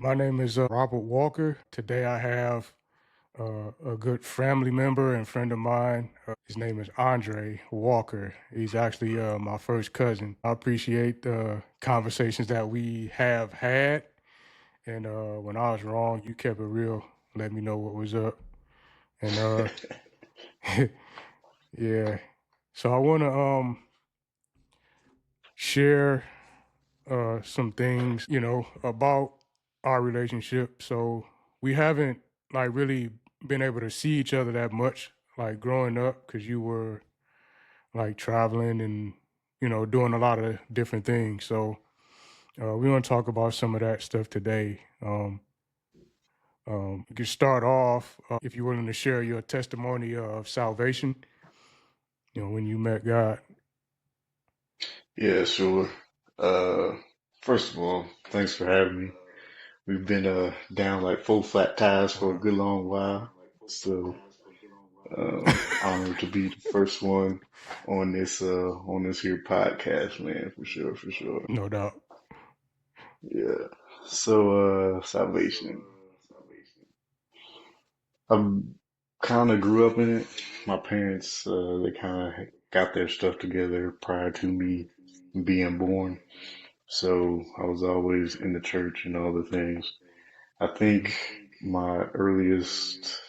My name is Robert Walker. Today I have a good family member and friend of mine. His name is Andre Walker. He's actually my first cousin. I appreciate the conversations that we have had. And when I was wrong, you kept it real. Let me know what was up. And yeah. So I want to share some things, about our relationship. So we haven't like really been able to see each other that much, like growing up, because you were like traveling and doing a lot of different things. So we want to talk about some of that stuff today. You can start off if you're willing to share your testimony of salvation. When you met God. Yeah, sure. Uh, First of all, thanks for having me. We've been down like four flat tires for a Uh, good long while, so honored to be the first one on this here podcast, man, for sure, for sure. no doubt. Yeah. So salvation. I kind of grew up in it. My parents they kind of got their stuff together prior to me being born, so I was always in the church and all the things. I think Mhm. my earliest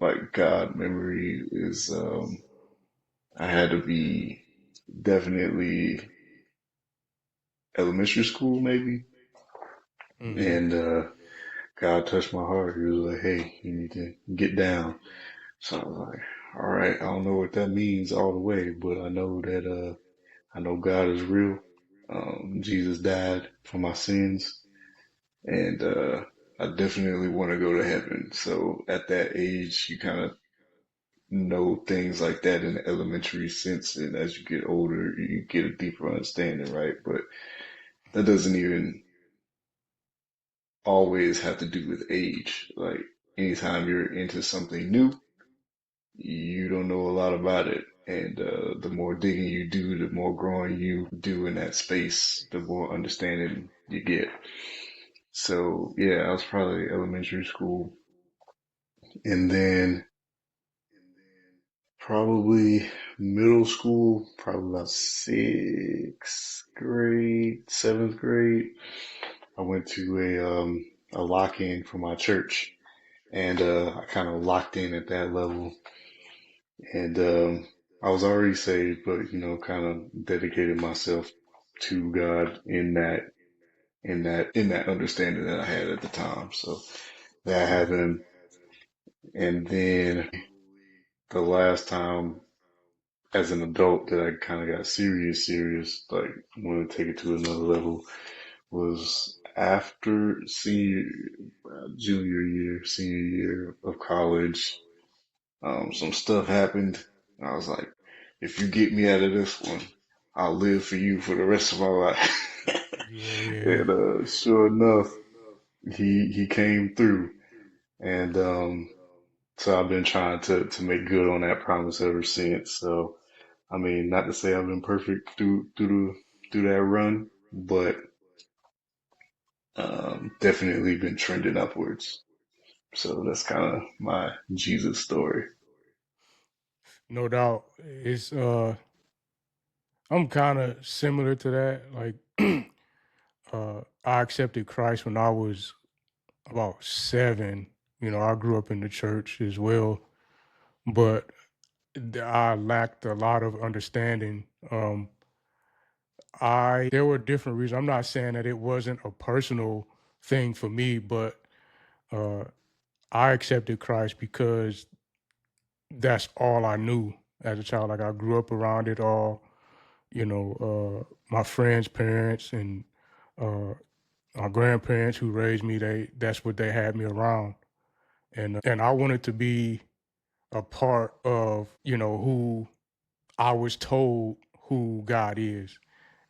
like God memory is I had to be definitely elementary school maybe, Mhm. and God touched my heart. He was like, "Hey, you need to get down." So I was like, "All right, I don't know what that means all the way, but I know that I know God is real. Jesus died for my sins, and I definitely want to go to heaven." So at that age, you kind of know things like that in the elementary sense, and as you get older, you get a deeper understanding, right? But that doesn't even always have to do with age. Like anytime you're into something new, you don't know a lot about it. And the more digging you do, the more growing you do in that space, the more understanding you get. So yeah, I was probably elementary school, and then probably middle school, probably about sixth grade, seventh grade. I went to a lock in for my church, and I kind of locked in at that level. And I was already saved, but kind of dedicated myself to God in that understanding that I had at the time. So that Mhm. happened, and then the last time as an adult that I kind of got serious, like wanted to take it to another level was after senior year of college. Some stuff happened. And I was like, if you get me out of this one, I'll live for you for the rest of my life. Yeah, yeah. And sure enough, he came through, and so I've been trying to make good on that promise ever since. So I mean, not to say I've been perfect through that run, but definitely been trending upwards. So that's kind of my Jesus story. No doubt. It's I'm kind of similar to that. Like I accepted Christ when I was about 7. I grew up in the church as well, but I lacked a lot of understanding. I There were different reasons. I'm not saying that it wasn't a personal thing for me, but uh I accepted Christ because that's all I knew as a child. Like I grew up around it all. My friends' parents and uh, my grandparents who raised me, that's what they had me around, and I wanted to be a part of who I was told who God is,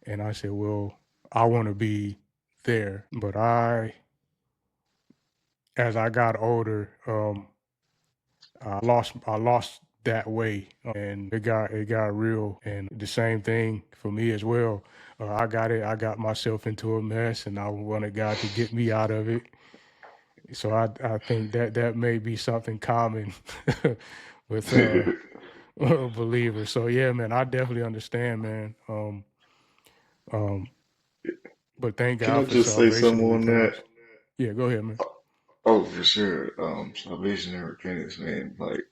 and I said, well, I want to be there. But as I got older, I lost that way, and it got real. And the same thing for me as well. I got myself into a mess, and I wanted God to get me out of it. So I think that that may be something common with believers. So yeah, man, I definitely understand, man. Um, but thank Can God I for just say salvation something and on that? repentance. Yeah, go ahead, man. Oh, for sure. Salvation and repentance, man. Like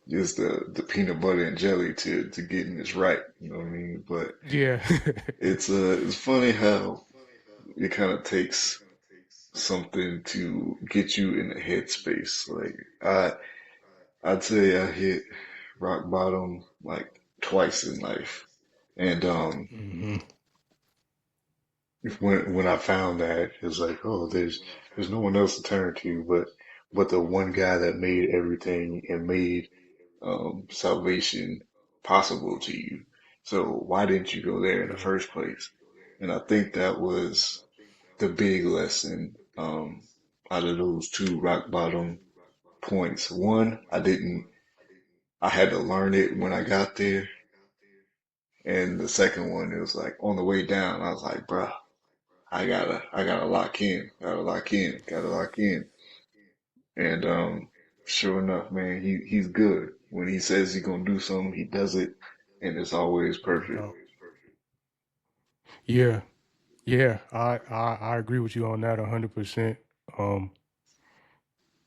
just the peanut butter and jelly to getting this right. You know what I mean? But Yeah. it's funny how it kind of takes something to get you in the headspace. Like I'd say I hit rock bottom like twice in life, and hmm when I found that, it's like, oh, there's no one else to turn to but the one guy that made everything and made salvation possible to you. So why didn't you go there in the Yeah. first place? And I think that was the big lesson out of those two rock bottom points. One, I had to learn it when I got there. And the second one, it was like on the way down, I was like, bruh, I gotta lock in, gotta lock in. And sure enough, man, he's good. When he says he's gonna do something, he does it, and it's always perfect. Yeah. Yeah. Yeah. I agree with you on that 100%. Um,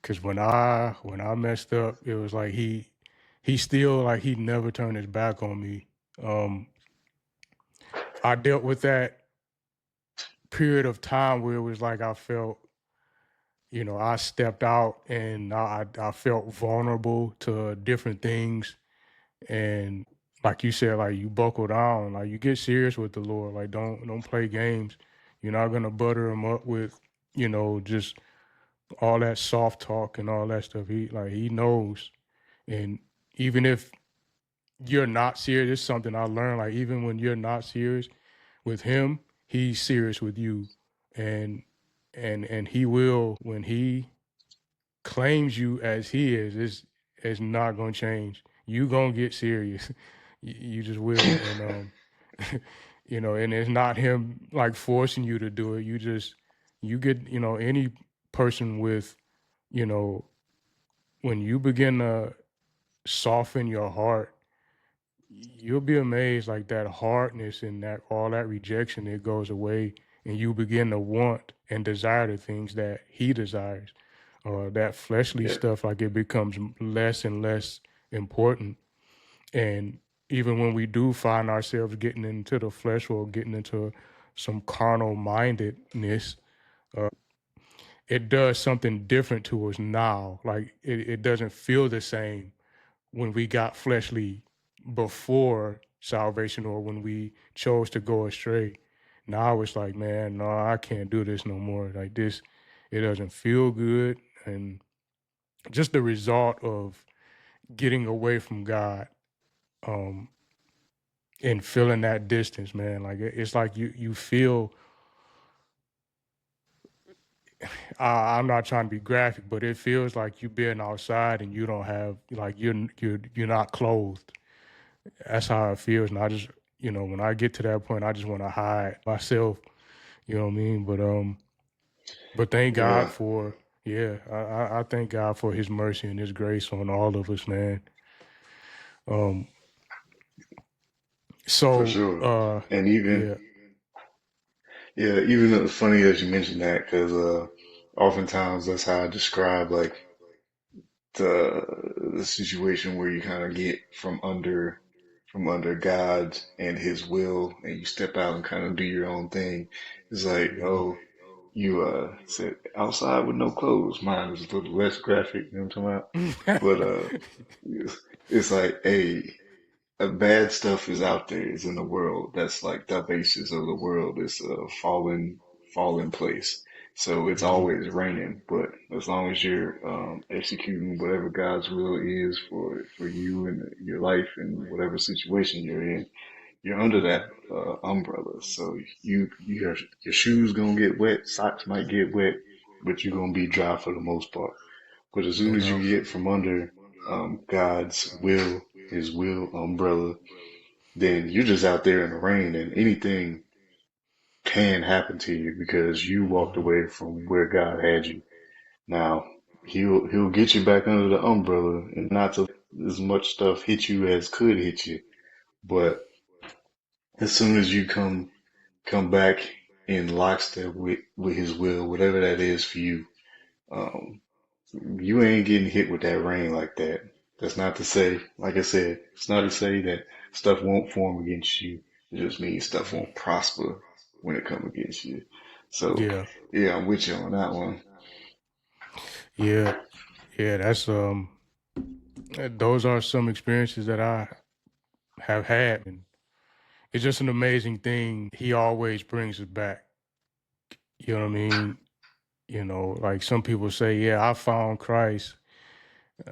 because when I messed up, it was like he still like he never turned his back on me. Um, I dealt with that period of time where it was like I felt, I stepped out and I felt vulnerable to different things. And like you said, like you buckle down, like you get serious with the Lord. Like don't play games. You're not gonna butter him up with, just all that soft talk and all that stuff. He knows. And even if you're not serious, it's something I learned. Like even when you're not serious with him, he's serious with you. And and he will when he claims you as he is, it's not gonna change. You gonna get serious. You just will. And and it's not him like forcing you to do it. You get, any person with, you know, when you begin to soften your heart, you'll be amazed like that hardness and that all that rejection, it goes away, and you begin to want and desire the things that he desires. That fleshly Yeah, stuff, like it becomes less and less important. And even when we do find ourselves getting into the flesh or getting into some carnal mindedness, it does something different to us now. Like it doesn't feel the same when we got fleshly before salvation or when we chose to go astray. Now it's like, man, no, I can't do this no more. Like this, it doesn't feel good. And just the result of getting away from God, um, and feeling that distance, man. Like it's like you feel. I'm not trying to be graphic, but it feels like you being outside and you don't have like you're not clothed. That's how it feels. And I just, when I get to that point, I just want to hide myself. You know what I mean? But thank God yeah, for, yeah, I thank God for His mercy and His grace on all of us, man. Um, for so, sure. And even yeah, yeah, even though it's funny that you mentioned that because oftentimes that's how I describe like the situation where you kind of get from under God and His will, and you step out and kind of do your own thing. It's like, yeah, oh, you said outside with no clothes. Mine is a little less graphic, you know what I'm talking about? But it's like, hey, bad stuff is out there, is in the world. That's like the basis of the world. It's a fallen place. So it's hmm always raining, but as long as you're executing whatever God's will is for you and your life and whatever situation you're in, you're under that umbrella. So your shoes gonna get wet, socks might get wet, but you're gonna be dry for the most part. But as soon no as you doubt. get from under God's will His will umbrella, then you're just out there in the rain and anything can happen to you because you walked Mhm. away from where God had you. Now, he'll get you back under the umbrella and not to let as much stuff hit you as could hit you. But as soon as you come back in lockstep with his will, whatever that is for you, um, you ain't getting hit with that rain like that. That's not to say, like I said, it's not to say that stuff won't form against you. It just means stuff Mhm. won't prosper when it comes against you. So, Yeah, yeah, I'm with you on that one. yeah, yeah. Those are some experiences that I have had, and it's just an amazing thing. He always brings us back. You know what I mean? Like some people say, yeah, I found Christ.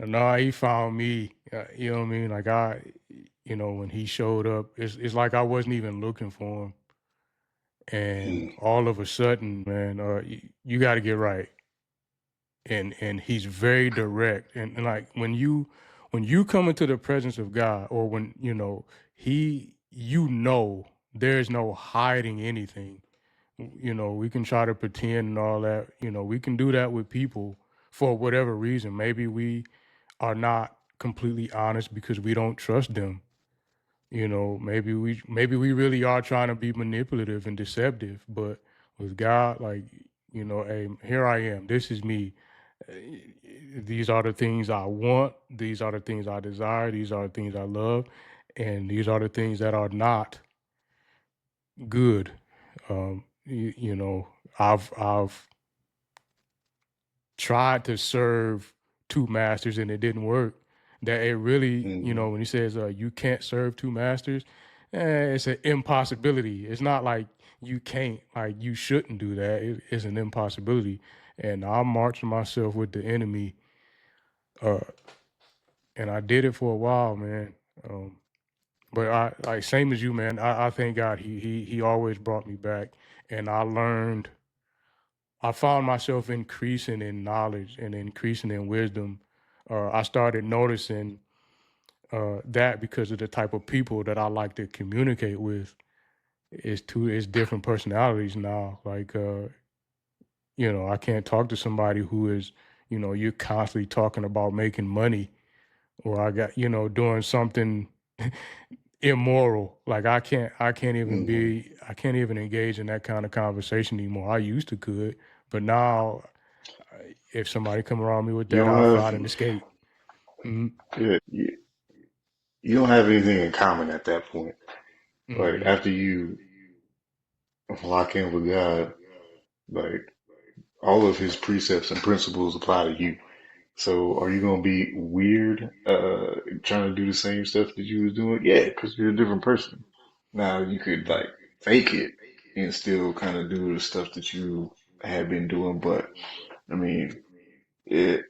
No, he found me. You know what I mean? Like when he showed up, it's like I wasn't even looking for him. And Mm, all of a sudden, man, you got to get right. And he's very direct. And like when you come into the presence of God, or when there's no hiding anything. We can try to pretend and all that. We can do that with people for whatever reason. Maybe we are not completely honest because we don't trust them. Maybe we really are trying to be manipulative and deceptive. But with God, like, hey, here I am. This is me. Uh, These are the things I want. These are the things I desire. These are the things I love, and these are the things that are not good. I've tried to serve two masters and it didn't work. That it really, mm, when he says you can't serve two masters, it's an impossibility. It's not like you can't, like you shouldn't do that. It's an impossibility. And I'm marching myself with the enemy, uh, and I did it for a while, man. But I like same as you, man. I thank God he always brought me back, and I found myself increasing in knowledge and increasing in wisdom. I started noticing that because of the type of people that I like to communicate with. It's different personalities now. Like I can't talk to somebody who is, you're constantly talking about making money, or I got, doing something immoral. Like mm. I can't even engage in that kind of conversation anymore. I used to could, but now if somebody come around me with You that, don't I'll have, find an escape. Hmm. yeah, you don't have anything in common at that point. Like Hmm. after you lock in with God, like all of his precepts and principles apply to you. So are you gonna be weird, trying to do the same stuff that you was doing? Yeah, because you're a different person. Now you could like fake it and still kind of do the stuff that you had been doing, but I mean, it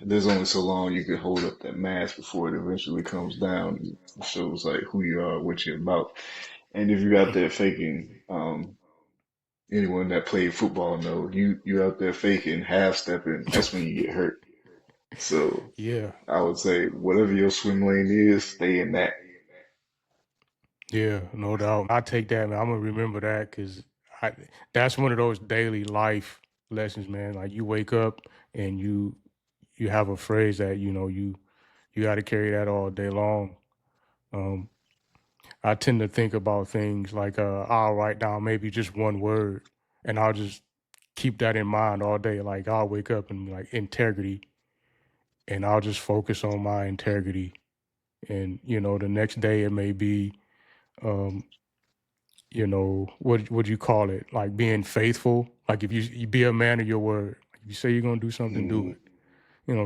there's only so long you can hold up that mask before it eventually comes down and shows like who you are, what you're about. And if you're out there faking, anyone that played football know you out there faking, half stepping, that's when you get hurt. So Yeah, I would say whatever your swim lane is, stay in that. yeah, no doubt. I take that, man. I'm gonna remember that because I that's one of those daily life lessons, man. Like you wake up and you have a phrase that you got to carry that all day long. Um, I tend to think about things like I'll write down maybe just one word, and I'll just keep that in mind all day. Like I'll wake up and be like integrity, and I'll just focus on my integrity. And the next day it may be, um, what would you call it? Like being faithful. Like if you be a man of your word. If you say you're gonna do something, do Mm, it.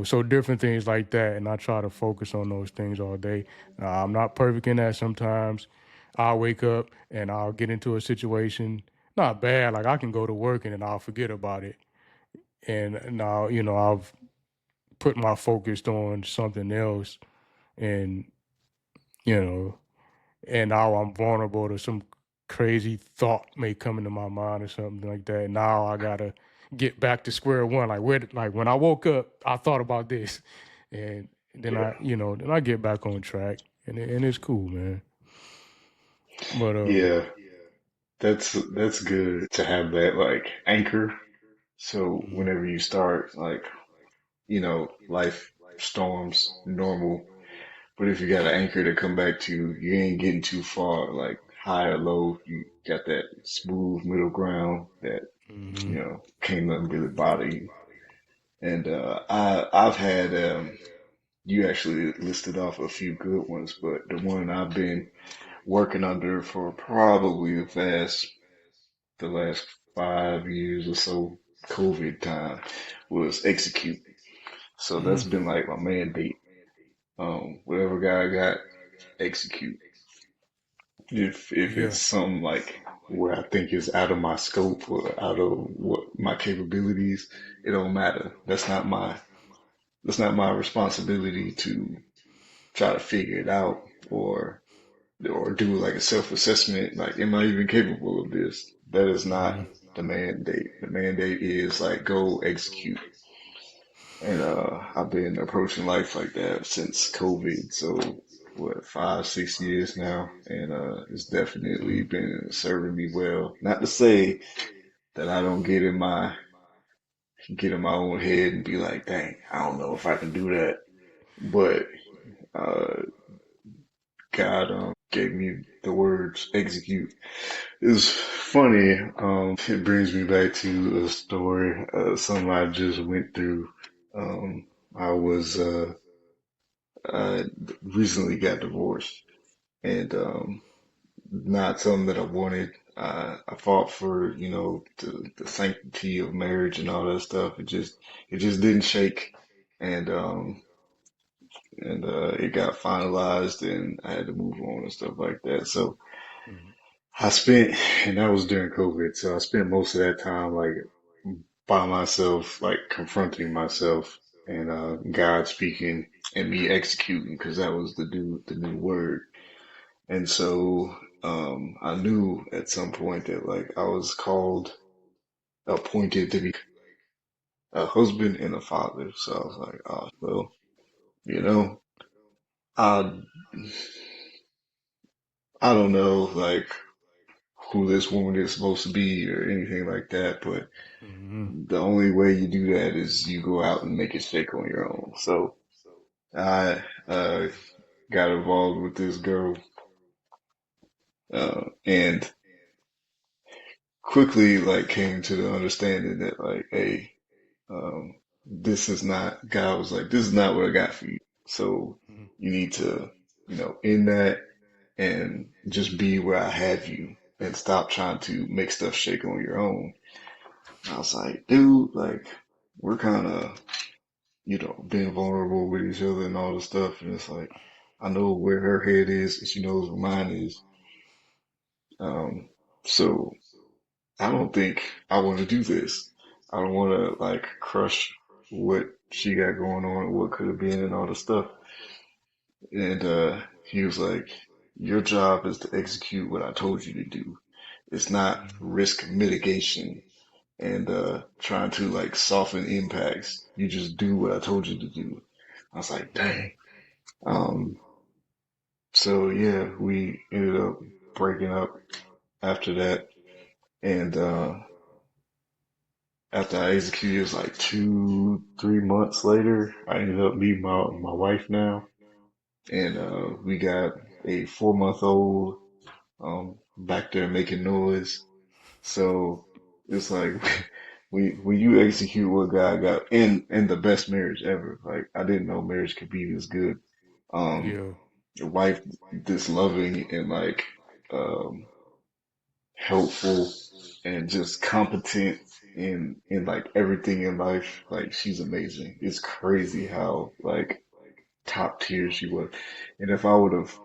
So different things like that, and I try to focus on those things all day. I'm not perfect in that sometimes. I'll wake up and I'll get into a situation, not bad, like I can go to work and then I'll forget about it. And now, I've put my focus on something else, and, you know, and now I'm vulnerable to some crazy thought may come into my mind or something like that. Now I gotta get back to square one. Like when I woke up, I thought about this, and then yeah. I get back on track. and it's cool, man. But Yeah, that's good to have that like anchor. So mhm, whenever you start like, life storms normal, but if you got an anchor to come back to, you ain't getting too far like high or low. You got that smooth middle ground that, mhm, can't nothing really bother you. And I've had you actually listed off a few good ones, but the one I've been working under for probably the last 5 years or so, COVID time, was execute. So that's mhm. been like my mandate. Whatever guy I got, execute. If Yeah. it's something like where I think is out of my scope or out of what my capabilities, it don't matter. That's not my responsibility to try to figure it out or do like a self-assessment. Like, am I even capable of this? That is not Mhm, the mandate. The mandate is like go execute. And I've been approaching life like that since COVID. So what, 5, 6 years now, and it's definitely mhm. been serving me well. Not to say that I don't get in my own head and be like, dang, I don't know if I can do that. But uh, God gave me the words execute. It's funny. It brings me back to a story, something I just went through. I was I recently got divorced, and not something that I wanted. I fought for, the sanctity of marriage and all that stuff. It just didn't shake, and it got finalized, and I had to move on and stuff like that. So Mhm. I spent, and that was during COVID. So I spent most of that time like by myself, like confronting myself and God speaking and me executing because that was the new word. And so I knew at some point that like I was called, appointed to be like a husband and a father. So I was like, oh well, you know, I I don't know like who this woman is supposed to be or anything like that, but Mhm. the only way you do that is you go out and make it shake on your own. So I got involved with this girl and quickly like came to the understanding that like, hey, this is not, God was like, this is not what I got for you. So Mhm. you need to, end that and just be where I have you and stop trying to make stuff shake on your own. I was like, dude, like we're kind of, being vulnerable with each other and all this stuff. And it's like, I know where her head is and she knows where mine is. Um, so I don't think I want to do this. I don't want to like crush what she got going on, what could have been, and all the stuff. And he was like, "Your job is to execute what I told you to do. It's not Mhm. risk mitigation and trying to like soften impacts. You just do what I told you to do." I was like, "Dang." Mhm. Um, so yeah, we ended up breaking up after that, and after I executed, it was like 2, 3 months later, I ended up meeting my wife now, and we got a 4 month old back there making noise. So it's like when you execute what God got in the best marriage ever, like I didn't know marriage could be this good. Um, Yeah. your wife this loving and like um helpful and just competent in like everything in life. Like she's amazing. It's crazy how like top tier she was. And if I would have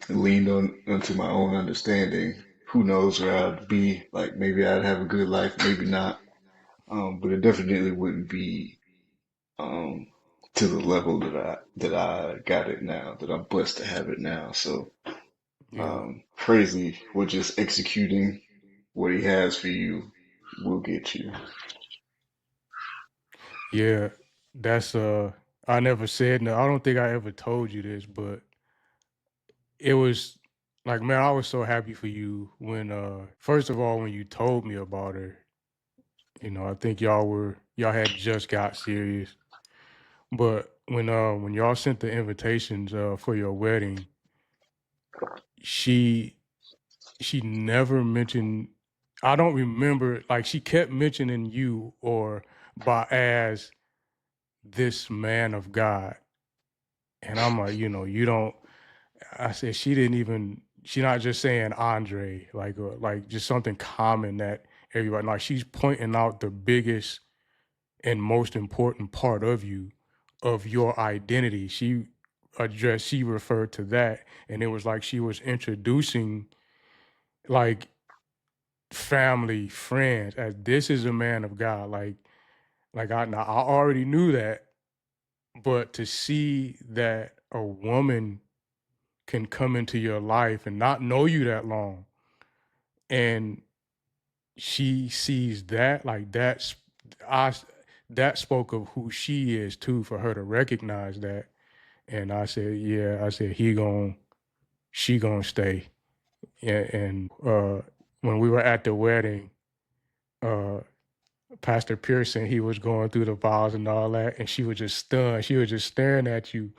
leaned on into my own understanding, who knows where I'd be. Like maybe I'd have a good life, maybe not. But it definitely wouldn't be um to the level that I got it now, that I'm blessed to have it now. So Yeah. crazy. We're just executing what he has for you will get you. Yeah. That's I never said no. I don't think I ever told you this, but it was like, man, I was so happy for you when first of all when you told me about her. I think y'all had just got serious. But when y'all sent the invitations for your wedding, she she never mentioned, I don't remember, like she kept mentioning you or by as this man of God. And I'm like, you don't, I said she didn't even, she not just saying Andre, like just something common that everybody, like she's pointing out the biggest and most important part of you, of your identity. She referred to that, and it was like she was introducing like family, friends, as this is a man of God. Like I already knew that, but to see that a woman can come into your life and not know you that long, and she sees that, like I that spoke of who she is too, for her to recognize that. And I said, yeah, I said she gonna stay. And when we were at the wedding, uh Pastor Pearson, he was going through the vows and all that, and she was just stunned. She was just staring at you,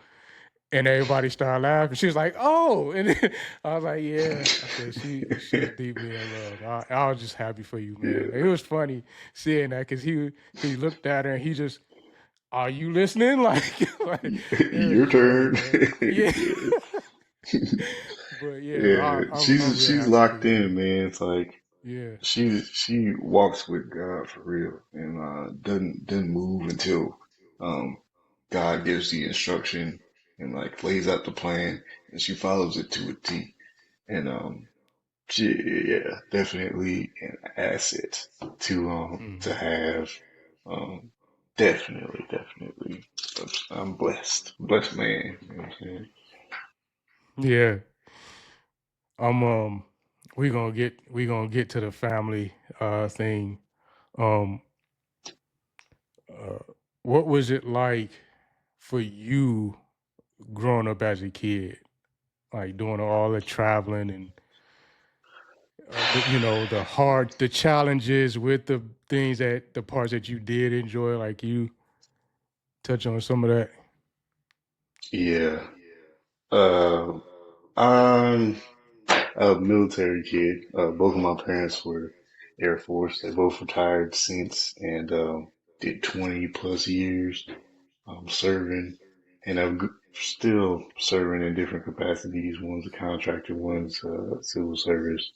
and everybody started laughing. She was like, "Oh!" And then I was like, "Yeah." I said, "She's deeply in love." I was just happy for you, man. Yeah. It was funny seeing that because he looked at her and he just, "Are you listening?" Like it was Your funny, turn. man. Yeah, Yeah. but yeah, Yeah. I'm real She's happy for locked you, in, man. man. It's like Yeah. she walks with God for real and doesn't move until um God gives the instruction and like lays out the plan and she follows it to a T. And she, yeah, definitely an asset to Hmm. have. Um definitely. I'm blessed. Blessed man. You know what I'm saying? Yeah. I'm we gonna get to the family thing. Um uh what was it like for you growing up as a kid? Like doing all the traveling and the challenges with the things, that the parts that you did enjoy, like you touch on some of that. Yeah. Uh, I'm a military kid. Both of my parents were Air Force. They both retired since and did 20 plus years serving. And still serving in different capacities. One's a contractor, one's civil service.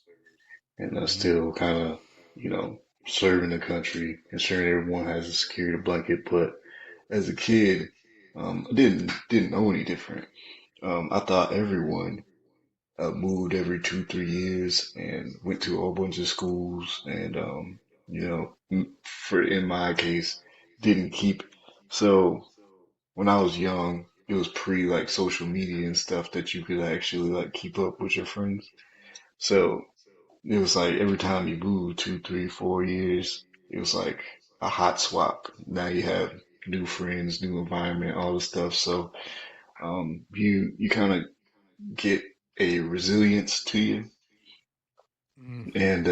And Hmm. still kind of, you know, serving the country, ensuring everyone has a security blanket. But as a kid, I didn't know any different. I thought everyone moved every 2, 3 years and went to a whole bunch of schools and, you know, for in my case, didn't keep. So when I was young, it was pre like social media and stuff that you could actually like keep up with your friends. So it was like every time you moved 2, 3, 4 years, it was like a hot swap. Now you have new friends, new environment, all this stuff. So, you kind of get a resilience to you. Hmm. And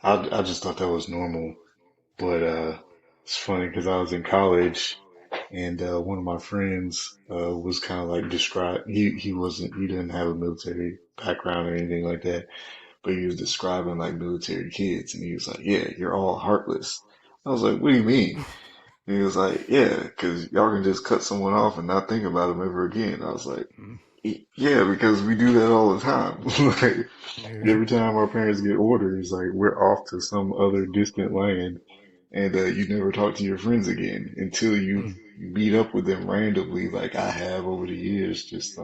I just thought that was normal. But it's funny because I was in college and one of my friends was kind of like describe he didn't have a military background or anything like that, but he was describing like military kids and he was like, "Yeah, you're all heartless." I was like, "What do you mean?" And he was like, "Yeah, because y'all can just cut someone off and not think about them ever again." I was like, "Yeah, because we do that all the time." Like Yeah. every time our parents get orders, like we're off to some other distant land, and you never talk to your friends again until you Mm. meet up with them randomly, like I have over the years, just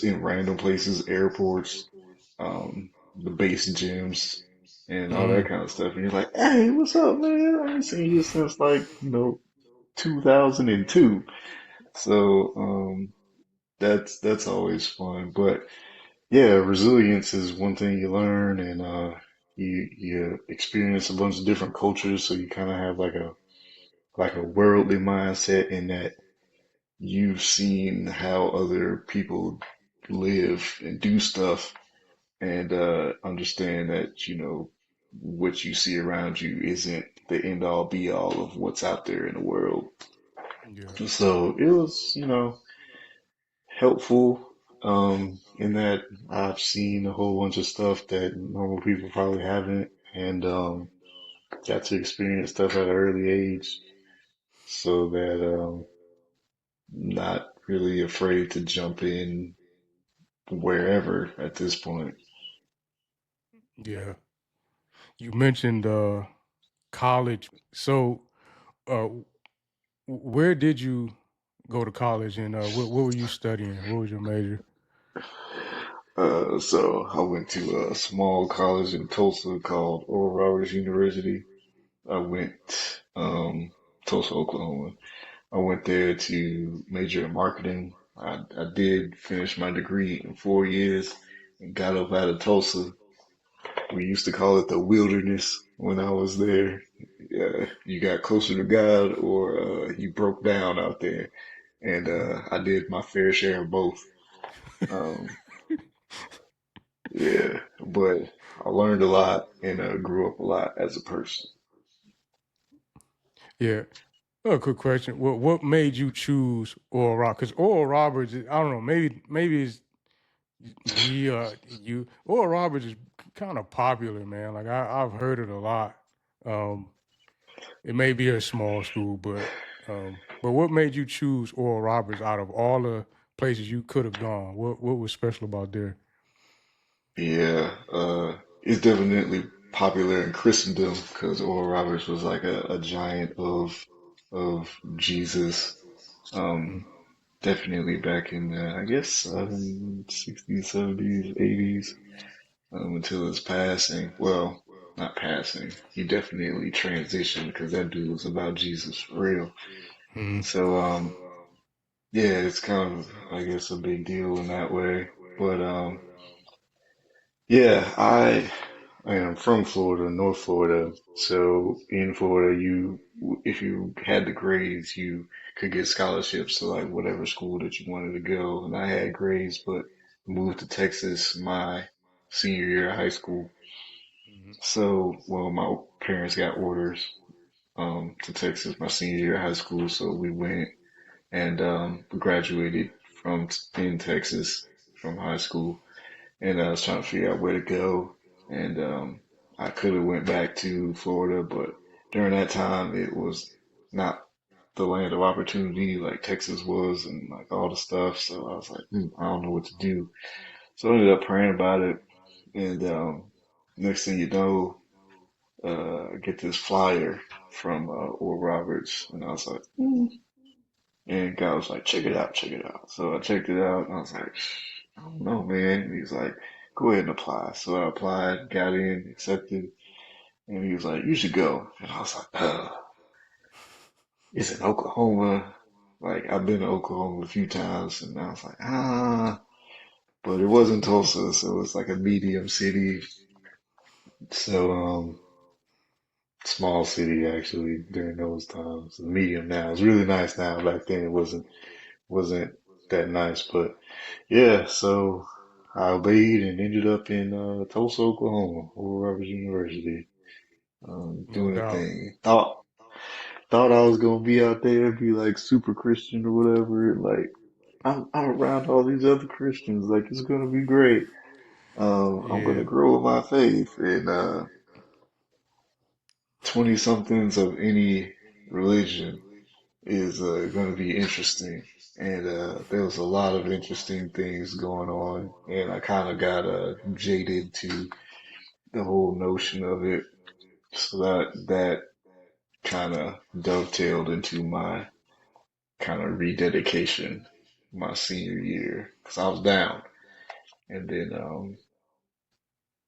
in random places, airports, the base gyms, and all that Mm. kind of stuff. And you're like, "Hey, what's up, man? I ain't seen you since like 2002." So that's always fun, but yeah, resilience is one thing you learn, and you experience a bunch of different cultures, so you kind of have like a worldly mindset in that you've seen how other people live and do stuff and understand that, what you see around you isn't the end all be all of what's out there in the world. Yeah. So it was, helpful in that I've seen a whole bunch of stuff that normal people probably haven't, and got to experience stuff at an early age, so that not really afraid to jump in wherever at this point. Yeah. You mentioned college. So, uh, where did you go to college, and what were you studying? What was your major? So I went to a small college in Tulsa called Oral Roberts University. I went Tulsa, Oklahoma. I went there to major in marketing. I did finish my degree in 4 years and got up out of Tulsa. We used to call it the wilderness when I was there. You got closer to God or you broke down out there. And I did my fair share of both. Um, yeah, but I learned a lot and grew up a lot as a person. Yeah. A quick question. What made you choose Oral Roberts? Because Oral Roberts, I don't know, maybe it's me you. Oral Roberts is kind of popular, man. Like I've heard it a lot. Um, it may be a small school, but what made you choose Oral Roberts out of all the places you could have gone? What was special about there? Yeah, it's definitely popular in Christendom because Oral Roberts was like a giant of Jesus. Um, Mm, definitely back in the, I guess, 60s, 70s, 80s, until his passing. Well, not passing. He definitely transitioned because that dude was about Jesus for real. mm, So, yeah, it's kind of, I guess, a big deal in that way. But, yeah, I am from Florida, North Florida. So in Florida, if you had the grades, you could get scholarships to like whatever school that you wanted to go. And I had grades, but moved to Texas my senior year of high school. mhm, So, well, my parents got orders, to Texas my senior year of high school. So we went and, we graduated in Texas from high school, and I was trying to figure out where to go. And I could have went back to Florida, but during that time it was not the land of opportunity like Texas was, and like all the stuff. So I was like, I don't know what to do. So I ended up praying about it, and next thing you know, I get this flyer from Oral Roberts, and I was like, and God was like, check it out, check it out. So I checked it out, and I was like, I don't know, man. And he was like, go ahead and apply. So I applied, got in, accepted, and he was like, you should go. And I was like, it's in Oklahoma. Like, I've been to Oklahoma a few times, and I was like, but it wasn't Tulsa, so it was like a medium city. So, small city actually during those times. Medium now. It's really nice now. Back then it wasn't that nice, but yeah, so I obeyed and ended up in Tulsa, Oklahoma, Oral Roberts University, no doing a doubt. thing. Thought I was gonna be out there and be like super Christian or whatever. Like I'm around all these other Christians. Like it's gonna be great. I'm gonna Yeah, grow in my faith. And 20 somethings of any religion is going to be interesting. And there was a lot of interesting things going on, and I kind of got jaded to the whole notion of it. So that kind of dovetailed into my kind of rededication my senior year because I was down, and then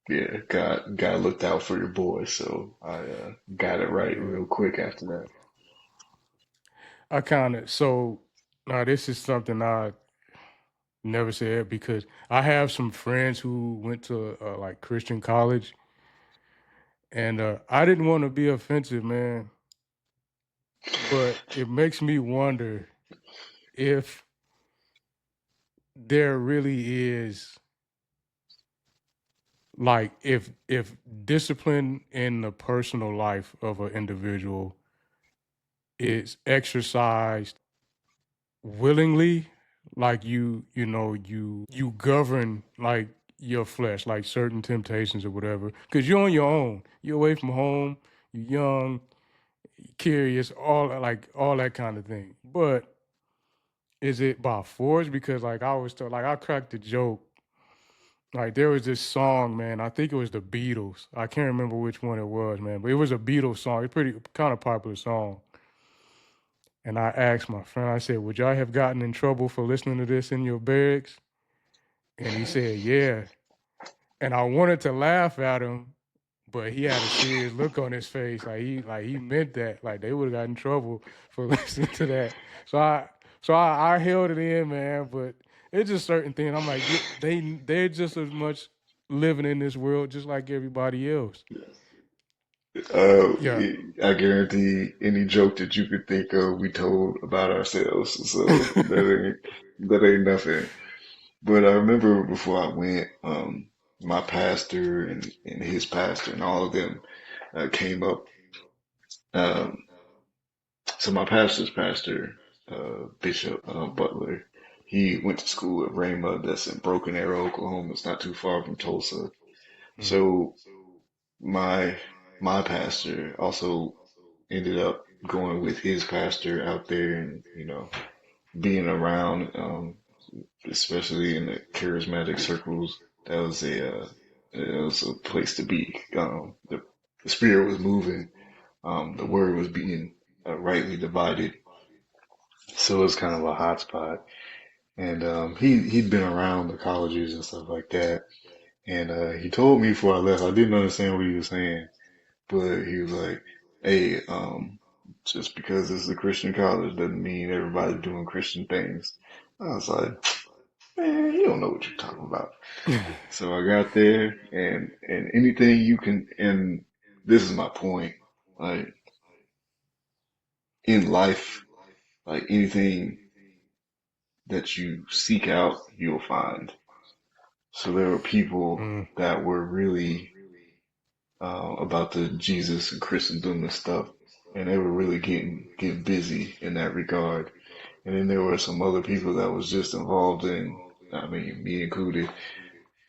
yeah, God looked out for your boy, so I got it right yeah. real quick after that. I kind of so now this is something I never said because I have some friends who went to like Christian college, and I didn't want to be offensive, man, but it makes me wonder if there really is, like, if discipline in the personal life of an individual is exercised willingly, like you govern like your flesh, like certain temptations or whatever, because you're on your own, you're away from home, you're young, curious, all that kind of thing. But is it by force? Because like I was told, like I cracked the joke. Like there was this song, man. I think it was the Beatles. I can't remember which one it was, man. But it was a Beatles song. It's pretty kind of popular song. And I asked my friend, I said, "Would y'all have gotten in trouble for listening to this in your barracks?" And he said, "Yeah." And I wanted to laugh at him, but he had a serious look on his face, like he meant that. Like they would have got in trouble for listening to that. So I held it in, man. But it's just certain things. I'm like, they're just as much living in this world just like everybody else. Uh, Yeah. I guarantee any joke that you could think of, we told about ourselves. So that ain't nothing. But I remember before I went, my pastor and his pastor and all of them came up. Um, so my pastor's pastor, Bishop Butler, he went to school at Rhema, that's in Broken Arrow, Oklahoma. It's not too far from Tulsa. Mm, So my my pastor also ended up going with his pastor out there and being around, especially in the charismatic circles. That was a place to be. The spirit was moving. The mm, word was being rightly divided. So it was kind of a hot spot. And he'd been around the colleges and stuff like that. And he told me before I left, I didn't understand what he was saying, but he was like, "Hey, just because it's a Christian college doesn't mean everybody's doing Christian things." I was like, "Man, you don't know what you're talking about." So I got there, and anything you can, and this is my point, like in life, like anything that you seek out, you'll find. So there were people mm, that were really about the Jesus and Christendom and stuff, and they were really getting busy in that regard. And then there were some other people that was just involved in, I mean, me included,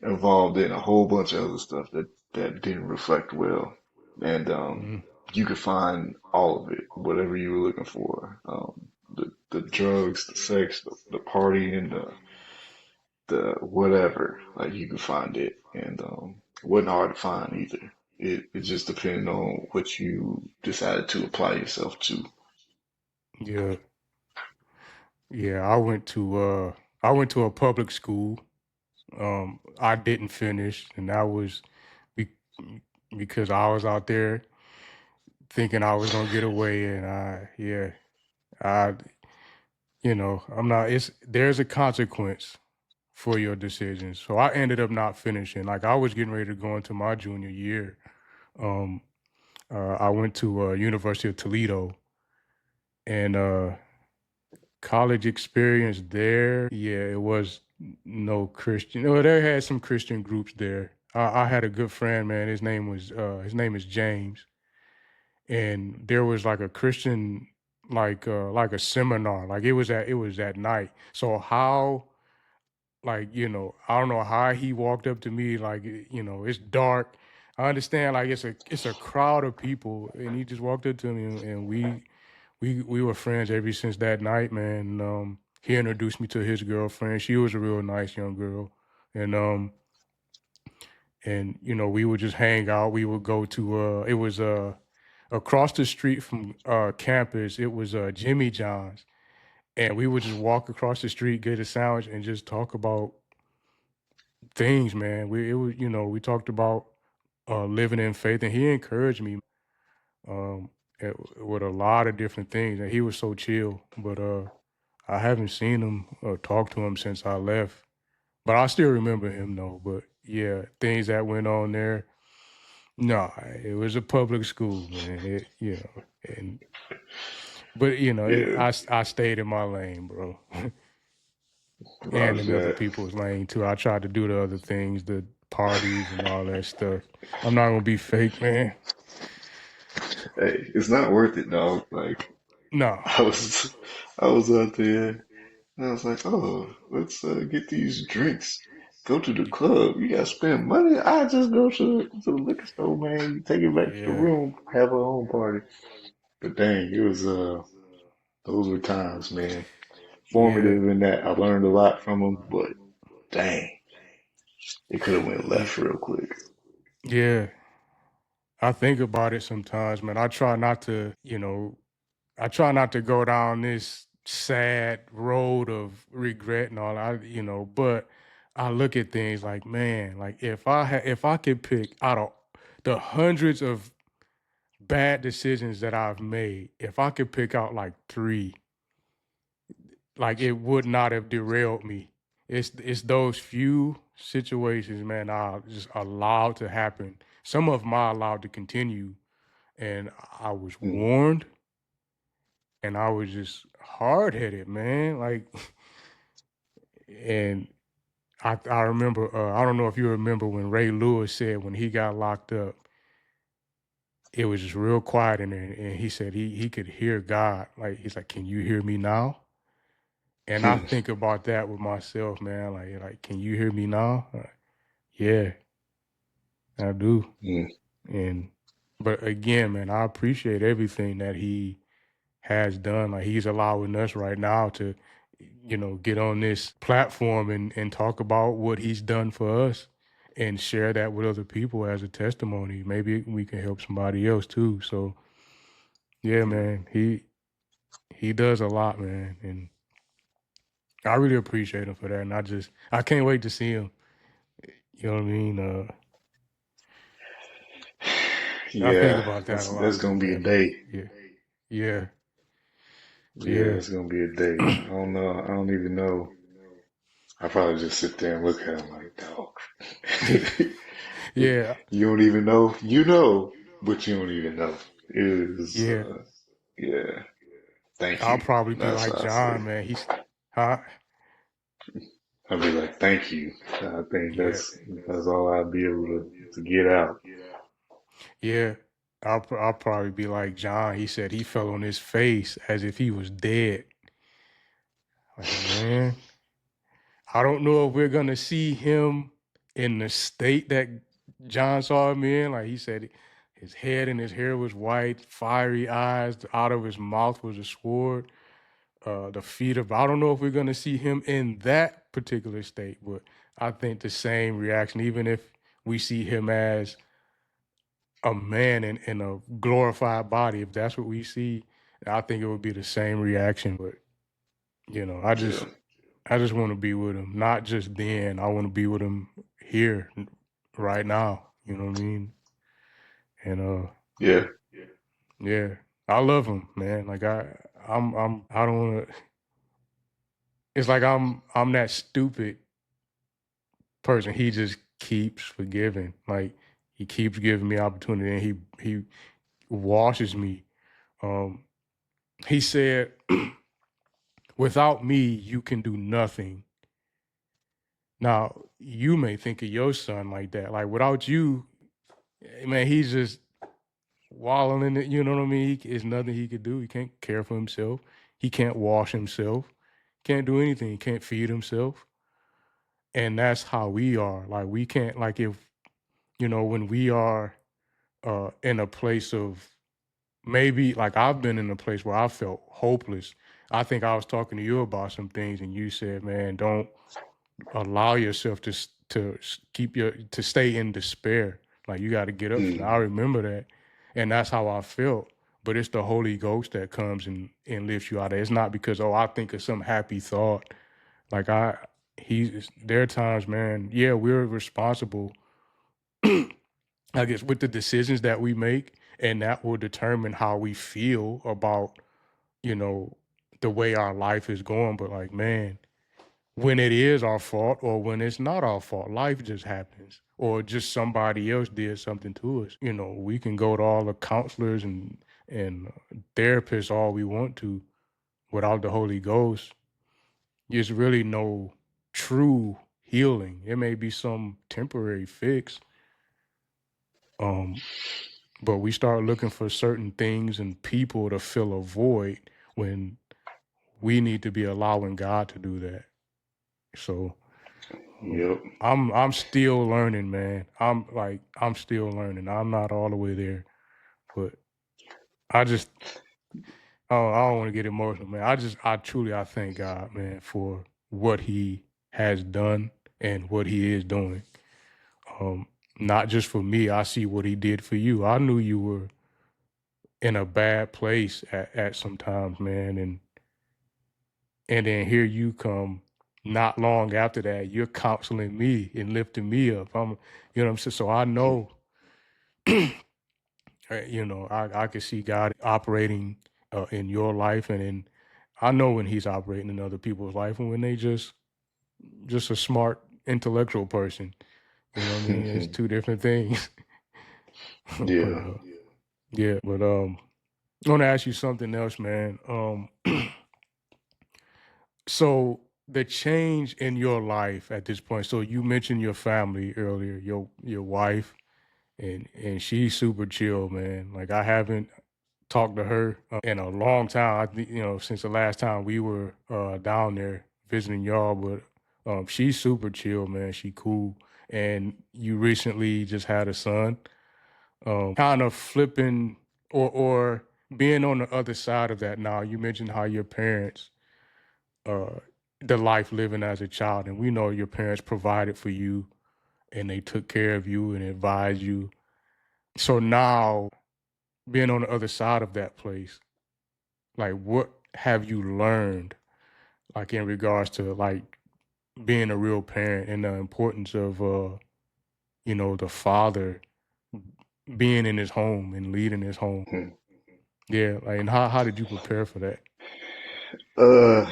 involved in a whole bunch of other stuff that didn't reflect well. And mm, you could find all of it, whatever you were looking for. The drugs, the sex, the partying, the whatever, like you could find it, and it wasn't hard to find either. It just depended on what you decided to apply yourself to. yeah. Yeah. I went to a public school. I didn't finish, and that was be- because I was out there thinking I was gonna get away, and I, I'm not. It's there's a consequence for your decisions. So I ended up not finishing. Like I was getting ready to go into my junior year. Um, I went to University of Toledo, and college experience there. Yeah, it was no Christian. No, they had some Christian groups there. I had a good friend, man. His name is James, and there was like a Christian, like a seminar. Like it was at night. So how, like, I don't know how he walked up to me, like, it's dark. I understand, like, it's a crowd of people, and he just walked up to me, and we were friends ever since that night, man. And, he introduced me to his girlfriend. She was a real nice young girl, and we would just hang out. We would go to it was across the street from campus. It was Jimmy John's, and we would just walk across the street, get a sandwich, and just talk about things, man. We talked about living in faith, and he encouraged me um, with a lot of different things, and he was so chill. But I haven't seen him or talked to him since I left. But I still remember him though. But yeah, things that went on there. No, it was a public school, man. And but Yeah, I stayed in my lane, bro. and Roger in other that. people's lane too. I tried to do the other things, the parties and all that stuff. I'm not gonna be fake, man. Hey, it's not worth it, dog. Like No. I was, I was out there, and I was like, oh, let's get these drinks. Go to the club. You gotta spend money. I just go to the liquor store, man. You take it back to the Yeah. room, have our own party. But dang, it was those were times, man. Yeah. Formative in that I learned a lot from them, but dang, it could have went Yeah. left real quick. Yeah. I think about it sometimes, man. I try not to, I try not to go down this sad road of regret and all. But I look at things like, man, like if I could pick out of the hundreds of bad decisions that I've made, if I could pick out like three, like it would not have derailed me. It's those few situations, man, I just allowed to happen. Some of them I allowed to continue, and I was Mm, warned, and I was just hard headed, man. Like, and I remember. I don't know if you remember when Ray Lewis said when he got locked up, it was just real quiet in there, and he said he could hear God. Like he's like, "Can you hear me now?" And I think about that with myself, man. Like, can you hear me now? Yeah, I do. mm, And but again, man, I appreciate everything that he has done. Like he's allowing us right now to, get on this platform and talk about what he's done for us and share that with other people as a testimony. Maybe we can help somebody else too. So yeah, man, he does a lot, man. And I really appreciate him for that. And I can't wait to see him. You know what I mean? I think yeah, about that a that's lot too, gonna be a man. But day. yeah, yeah, Yeah, yeah, it's gonna be a day. I don't know. I don't even know. I probably just sit there and look at him like, dog. yeah, You don't even know. You know, but you don't even know. It is, yeah. yeah. Thank I'll you. probably be That's like what I say. John, man. Huh? I'll be like, thank you. I think Yeah, that's all I'll be able to get out. yeah. I'll probably be like John. He said he fell on his face as if he was dead. Like, man, I don't know if we're gonna see him in the state that John saw him in. Like he said, his head and his hair was white, fiery eyes. Out of his mouth was a sword. The feet of. I don't know if we're gonna see him in that particular state, but I think the same reaction, even if we see him as a man in a glorified body, if that's what we see, I think it would be the same reaction. But you know, I Yeah. just I just want to be with him, not just then. I want to be with him here, right now. You know what I mean? And Yeah. yeah, I love him, man. Like I don't want to. It's like I'm that stupid person. He just keeps forgiving. Like he keeps giving me opportunity, and he washes me. Um, he said, "Without me, you can do nothing." Now you may think of your son like that. Like without you, man, he's just wallowing in it. You know what I mean? There's nothing he could do. He can't care for himself. He can't wash himself. Can't do anything. He can't feed himself. And that's how we are. Like we can't. Like if when we are in a place of maybe like I've been in a place where I felt hopeless. I think I was talking to you about some things, and you said, "Man, don't allow yourself to stay in despair. Like you got to get up from that." I Mm, remember that, and that's how I felt. But it's the Holy Ghost that comes and lifts you out of it. It's not because I think of some happy thought. Like there are times, man. Yeah, we're responsible I guess with the decisions that we make, and that will determine how we feel about, you know, the way our life is going. But like, man, when it is our fault or when it's not our fault, life just happens. Or just somebody else did something to us. We can go to all the counselors and therapists all we want to without the Holy Ghost. there's really no true healing. It may be some temporary fix, um, but we start looking for certain things and people to fill a void when we need to be allowing God to do that. So Yep. I'm still learning, man. I'm still learning. I'm not all the way there, but I just I don't want to get emotional, man. I thank God, man, for what He has done and what He is doing. Um, Not just for me. I see what He did for you. I knew you were in a bad place at some times, man, and then here you come. Not long after that, you're counseling me and lifting me up. You know what I'm saying. So I know, I can see God operating in your life, I know when He's operating in other people's life, and when they just a smart intellectual person. You know what I mean? It's two different things. but Yeah. yeah, but I want to ask you something else, man. So the change in your life at this point. So you mentioned your family earlier, your wife, and she's super chill, man. Like I haven't talked to her in a long time. I think since the last time we were down there visiting y'all, but she's super chill, man. She cool, and you recently just had a son. Kind of flipping or being on the other side of that now. You mentioned how your parents, uh, the life living as a child, and we know your parents provided for you and they took care of you and advised you. So now being on the other side of that place, like what have you learned, like in regards to like being a real parent and the importance of the father being in his home and leading his home. Hmm. Yeah, like, and how did you prepare for that? Uh,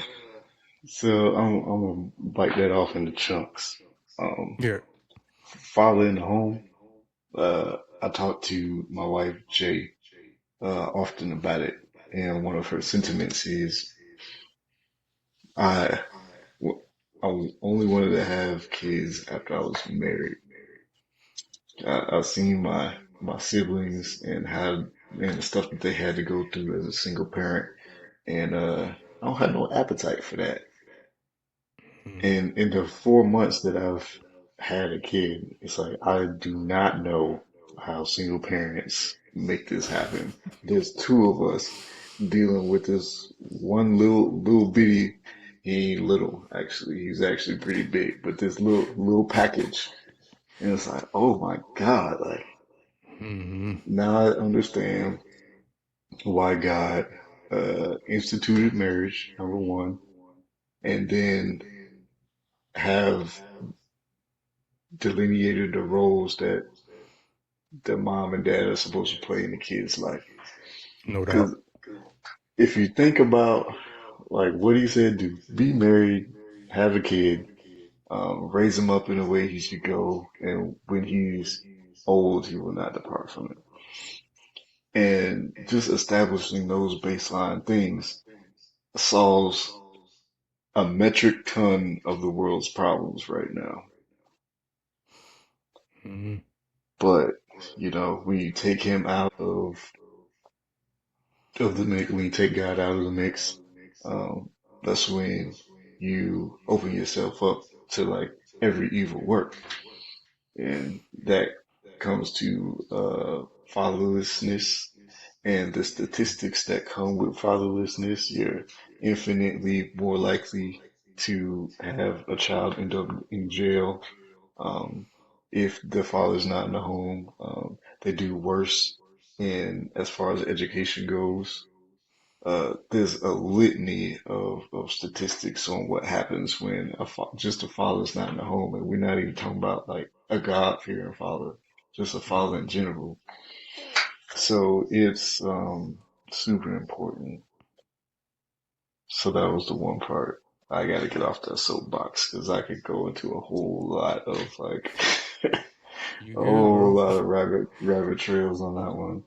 so I'm gonna bite that off into chunks. Um, Yeah. Father in the home. I talk to my wife Jay often about it, and one of her sentiments is I I only wanted to have kids after I was married. I've seen my siblings and how and the stuff that they had to go through as a single parent, and I don't have no appetite for that. Mhm. And in the 4 months that I've had a kid, it's like I do not know how single parents make this happen. There's two of us dealing with this one little bitty. He ain't little actually. He's actually pretty big, but this little package, and it's like, oh my God! Like Mhm. now I understand why God instituted marriage, number one, and then have delineated the roles that the mom and dad are supposed to play in the kid's life. No doubt. Because if you think about like what he said, to be married, have a kid, raise him up in a way he should go, and when he's old, he will not depart from it. And just establishing those baseline things solves a metric ton of the world's problems right now. Mhm. But when you take him out of the mix, when you take God out of the mix, um, that's when you open yourself up to like every evil work, and that comes to fatherlessness and the statistics that come with fatherlessness. You're infinitely more likely to have a child end up in jail um, if the father's not in the home. They do worse in as far as education goes. There's a litany of statistics on what happens when just a father's not in the home, and we're not even talking about like a God-fearing father, just a father in Mhm. general. So it's super important. So that was the one part. I got to get off that soapbox because I could go into a whole lot of like a You good, whole bro? lot of rabbit trails on that one.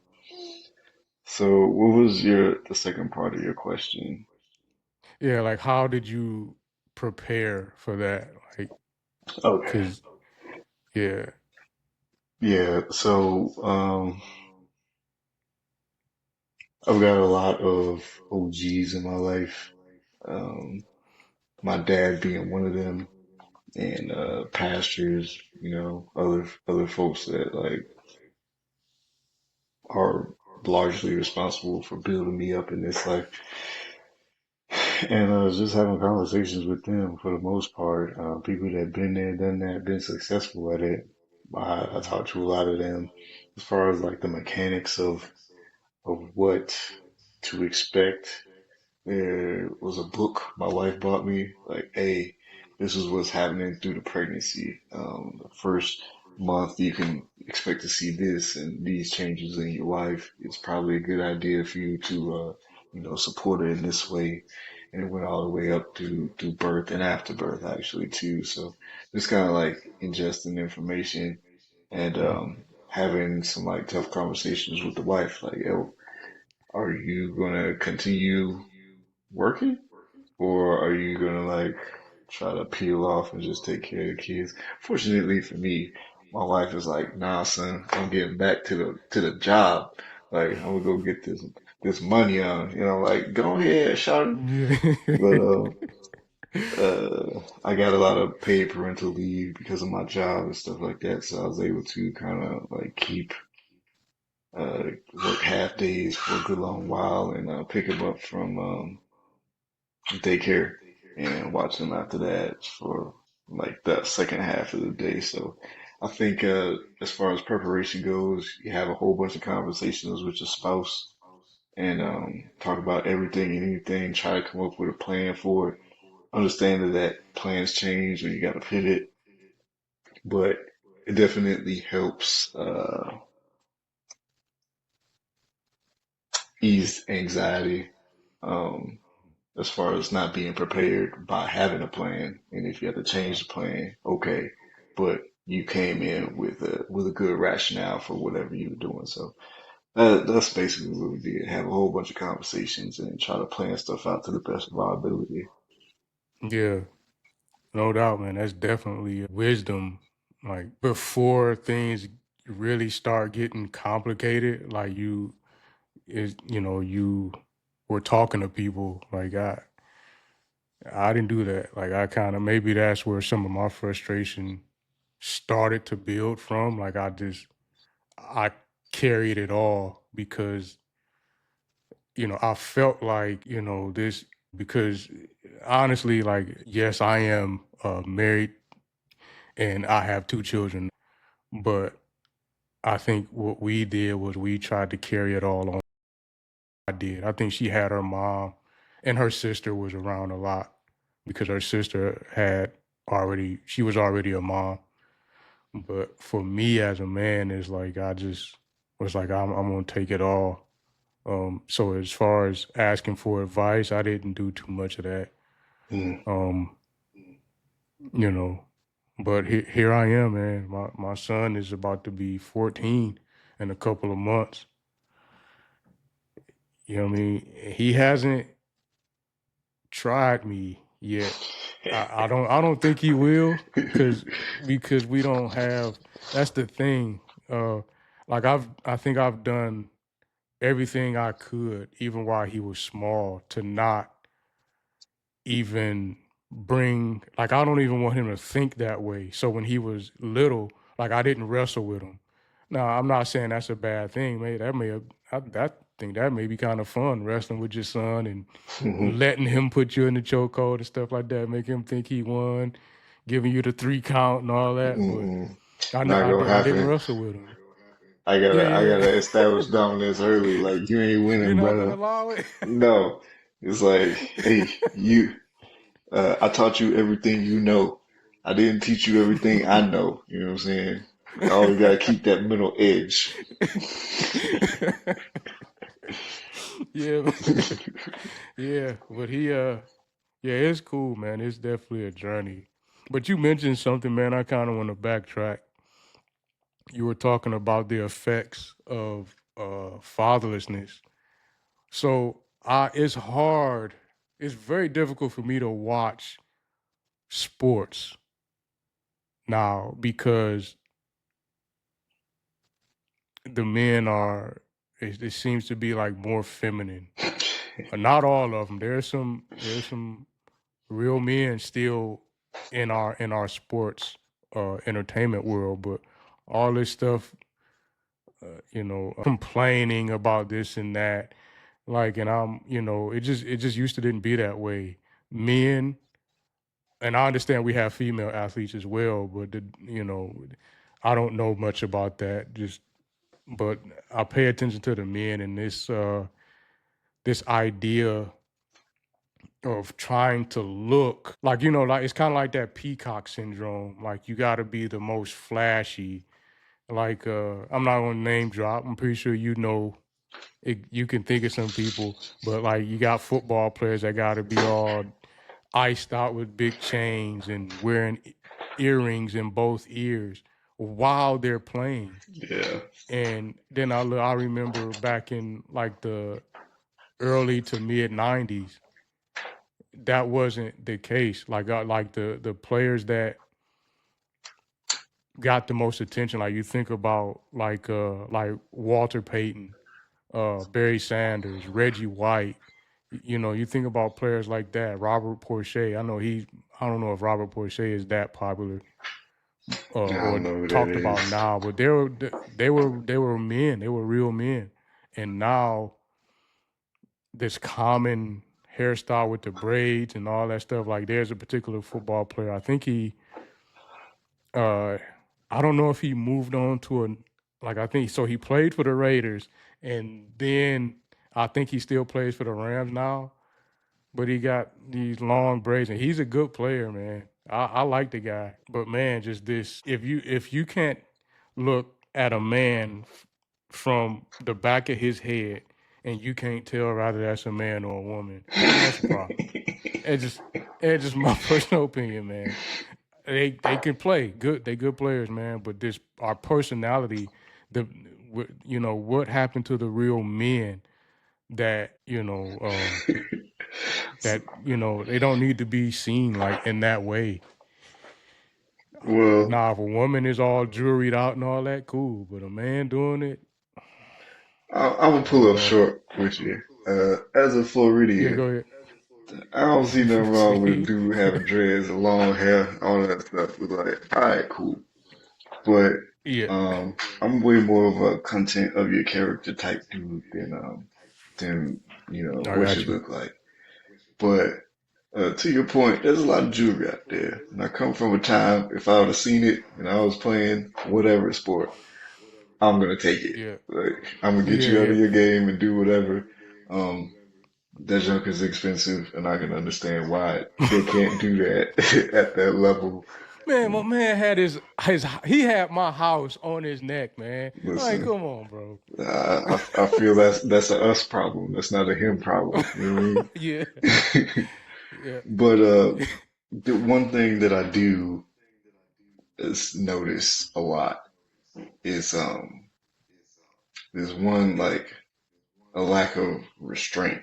So what was the second part of your question? Yeah, like how did you prepare for that, like, Okay. cause yeah, Yeah. So, I've got a lot of OGs in my life. Um, my dad being one of them, and pastors, other folks that like are largely responsible for building me up in this life. And just having conversations with them for the most part, people that been there, done that, been successful at it. I talked to a lot of them as far as like the mechanics of what to expect. There was a book my wife bought me, like, hey, this is what's happening through the pregnancy. The first month you can expect to see this and these changes in your life. It's probably a good idea for you to, support her in this way. And it went all the way up to birth and after birth, actually, too. So just kind of like ingesting information and, mm, having some like tough conversations with the wife, like, yo, are you gonna continue working? Or are you gonna like try to peel off and just take care of the kids? Fortunately for me, my wife is like, nah, son, I'm getting back to the job. Like, I'm gonna go get this money on, like, go ahead, shout. But yeah, I got a lot of paid parental leave because of my job and stuff like that, so I was able to kind of like keep uh work half days for a good long while and pick them up from daycare and watch them after that for like that second half of the day. So I think as far as preparation goes, you have a whole bunch of conversations with your spouse and talk about everything and anything, try to come up with a plan for it. Understanding that plans change and you got to pivot, but it definitely helps ease anxiety. Um, as far as not being prepared by having a plan. And if you have to change the plan, okay, but you came in with a good rationale for whatever you were doing. So that's basically what we did. Have a whole bunch of conversations and try to plan stuff out to the best of our ability. yeah, no doubt, man. That's definitely wisdom. Like before things really start getting complicated, like you were talking to people. Like I didn't do that. Like I kind of maybe that's where some of my frustration started to build from. Like I carried it all because I felt like this because honestly, like yes, I am married and I have two children, but I think what we did was we tried to carry it all on. I did. I think she had her mom and her sister was around a lot because her sister she was already a mom. But for me as a man, it's like I just was like I'm gonna take it all. So as far as asking for advice, I didn't do too much of that. Mm. Um, you know, but here I am, man. My son is about to be 14 in a couple of months. You know what I mean? He hasn't tried me yet. I don't think he will because we don't have that's the thing. Uh like I think I've done everything I could, even while he was small, to not even bring like I don't even want him to think that way. So when he was little, like I didn't wrestle with him. Now I'm not saying that's a bad thing. I think that may be kind of fun wrestling with your son and letting him put you in the chokehold and stuff like that, make him think he won, giving you the 3 count and all that. But Mm-mm. I n- Not gonna I didn't happen. wrestle with him. I Yeah, gotta I yeah, gotta yeah. establish dominance early. Like, you ain't You're winning, not gonna brother. allow it. No. It's like, hey, I taught you everything you know. I didn't teach you everything I know. You know what I'm saying? I always gotta keep that middle edge. Yeah, yeah, but yeah, it's cool, man. It's definitely a journey. But you mentioned something, man. I kind of want to backtrack. You were talking about the effects of fatherlessness. So it's hard. It's very difficult for me to watch sports now because the men are. It seems to be like more feminine. Not all of them. There's some real men still in our sports entertainment world, but all this stuff, complaining about this and that, like, and it just used to didn't be that way. Men, and I understand we have female athletes as well, but I don't know much about that. But I pay attention to the men and this idea of trying to look like like it's kind of like that peacock syndrome. Like you got to be the most flashy. Like I'm not gonna name drop. I'm pretty sure you can think of some people, but like you got football players that got to be all iced out with big chains and wearing earrings in both ears while they're playing. Yeah. And then I remember back in like the early to mid '90s, that wasn't the case. Like the players that got the most attention, like you think about like Walter Payton, Barry Sanders, Reggie White. You think about players like that. Robert Porcher. I don't know if Robert Porcher is that popular I or don't know who that talked about is. now, but they were men. They were real men, and now this common hairstyle with the braids and all that stuff. Like there's a particular football player. I think uh, I don't know if he moved on to like I think so. He played for the Raiders, and then I think he still plays for the Rams now. But he got these long braids, and he's a good player, man. I like the guy, but man, just this. If you can't look at a man from the back of his head, and you can't tell whether that's a man or a woman, then that's a problem. It's just my personal opinion, man. They can play good. They good players, man. But this our personality, what happened to the real men that they don't need to be seen like in that way. Well, Now, if a woman is all jewelried out and all that, cool. But a man doing it, I'm gonna I pull don't up know. short with you. As a Yeah, Floridian, go I don't see nothing ahead. wrong with a See, dude having dreads, long hair, all that stuff. It's like, all right, cool. But yeah, I'm way more of a content of your character type dude than I what you got you. look like. But to your point, there's a lot of jewelry out there, and I come from a time if I would have seen it and I was playing whatever sport, I'm gonna take it. Yeah, Like I'm gonna get yeah, you out yeah. of your game and do whatever. Um, that junk is expensive, and I can understand why they can't do that at that level. Man, my man had he had my house on his neck, man. Like, Listen, come on, bro. I feel that's a us problem. That's not a him problem. You know Yeah, what I mean? yeah, But the one thing that I do is notice a lot is there's one like a lack of restraint.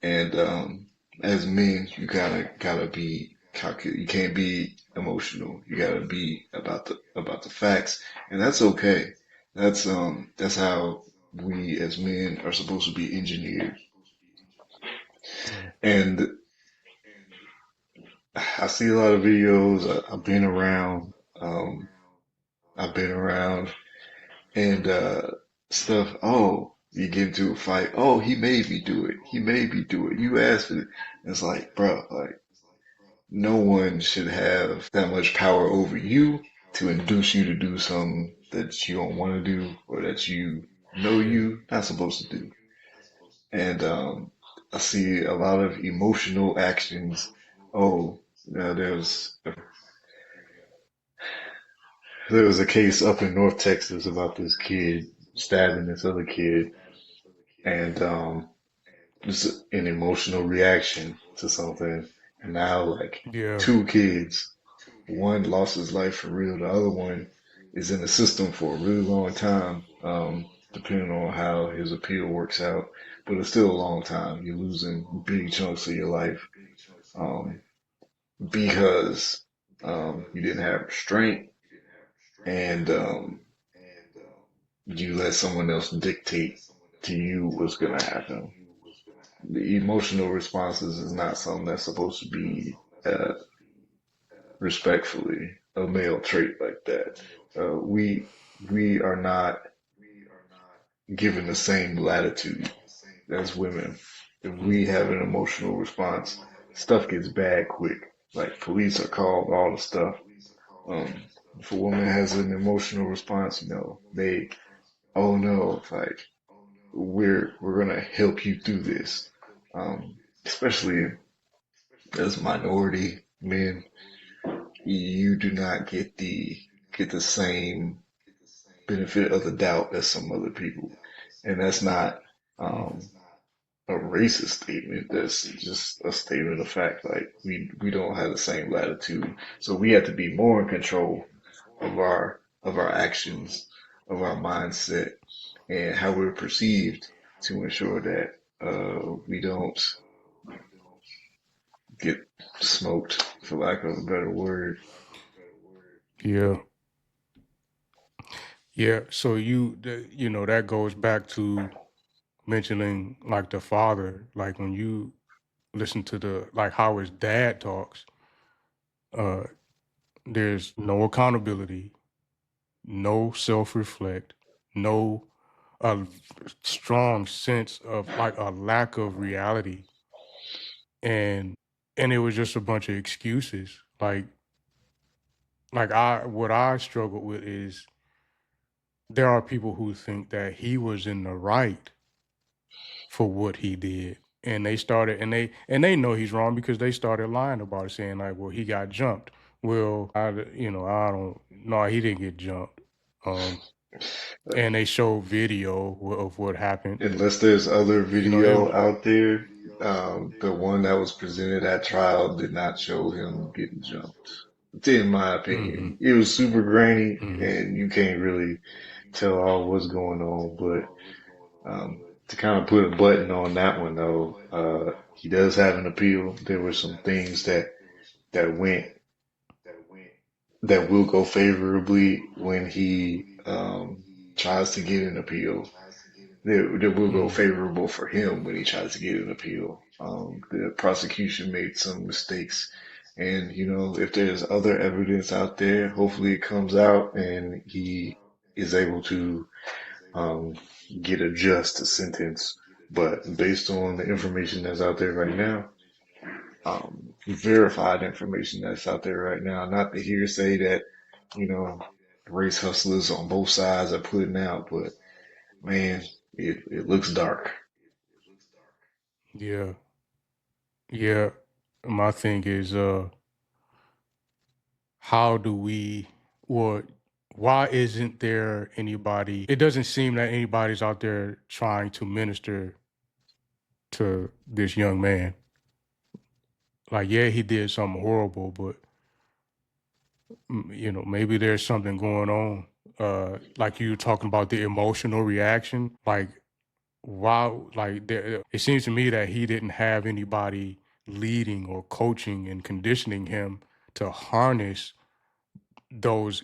And as men, you gotta be calculated. You can't be emotional. You gotta be about the facts, and that's okay. That's how we as men are supposed to be engineered. yeah, And I see a lot of videos. I've been around. Um, I've been around and stuff. Oh, you get into a fight. Oh, he made me do it. He made me do it. You asked for it. It's like, bro, like no one should have that much power over you to induce you to do something that you don't want to do or that you know yeah, you not supposed to do. And I see a lot of emotional actions. Oh, there was a case up in North Texas about this kid stabbing this other kid, and just an emotional reaction to something. And now, like yeah, two kids, one lost his life for real. The other one is in the system for a really long time, depending on how his appeal works out. But it's still a long time. You're losing big chunks of your life. Um, because you didn't have restraint and you let someone else dictate to you what's going to happen. The emotional responses is not something that's supposed to be respectfully a male trait like that. We are not given the same latitude as women. If we have an emotional response, stuff gets bad quick. Like police are called, all the stuff. Um, if a woman has an emotional response, they, oh no, it's like we're gonna help you through this. Especially as minority men, you do not get the same benefit of the doubt as some other people, and that's not Mm. um, a racist statement. That's just a statement of fact. Like we don't have the same latitude, so we have to be more in control of our actions, of our mindset, and how we're perceived to ensure that we don't get smoked, for lack of a better word. Yeah. Yeah. So you know, that goes back to mentioning like the father, like when you listen to like how his dad talks, uh, there's no accountability, no self-reflect, no a strong sense of like a lack of reality. And it was just a bunch of excuses. Like I what I struggle with is there are people who think that he was in the right for what he did. And they started and they know he's wrong because they started lying about it, saying like, well, he got jumped. Well, I don't no, he didn't get jumped. Um and they show video of what happened. Unless there's other You know, it video out there, the one that was presented at trial did not show him getting jumped. In my mm-hmm, opinion, it was super grainy, mm-hmm, and you can't really tell all what's going on. But to kind of put a button on that one, though, he does have an appeal. There were some things that went that will go favorably when he tries to get an appeal. That will go mm-hmm. favorable for him when he tries to get an appeal. The prosecution made some mistakes. And, if there's other evidence out there, hopefully it comes out and he is able to um, get a just sentence. But based on the information that's out there right now, verified information that's out there right now, not the hearsay that, you know, race hustlers on both sides are putting out, but man, it looks dark. Yeah. Yeah. My thing is how do we or why isn't there anybody, it doesn't seem that anybody's out there trying to minister to this young man. Like, yeah, he did something horrible, but you know, maybe there's something going on. Like you were talking about the emotional reaction. Like, why? Like, it seems to me that he didn't have anybody leading or coaching and conditioning him to harness those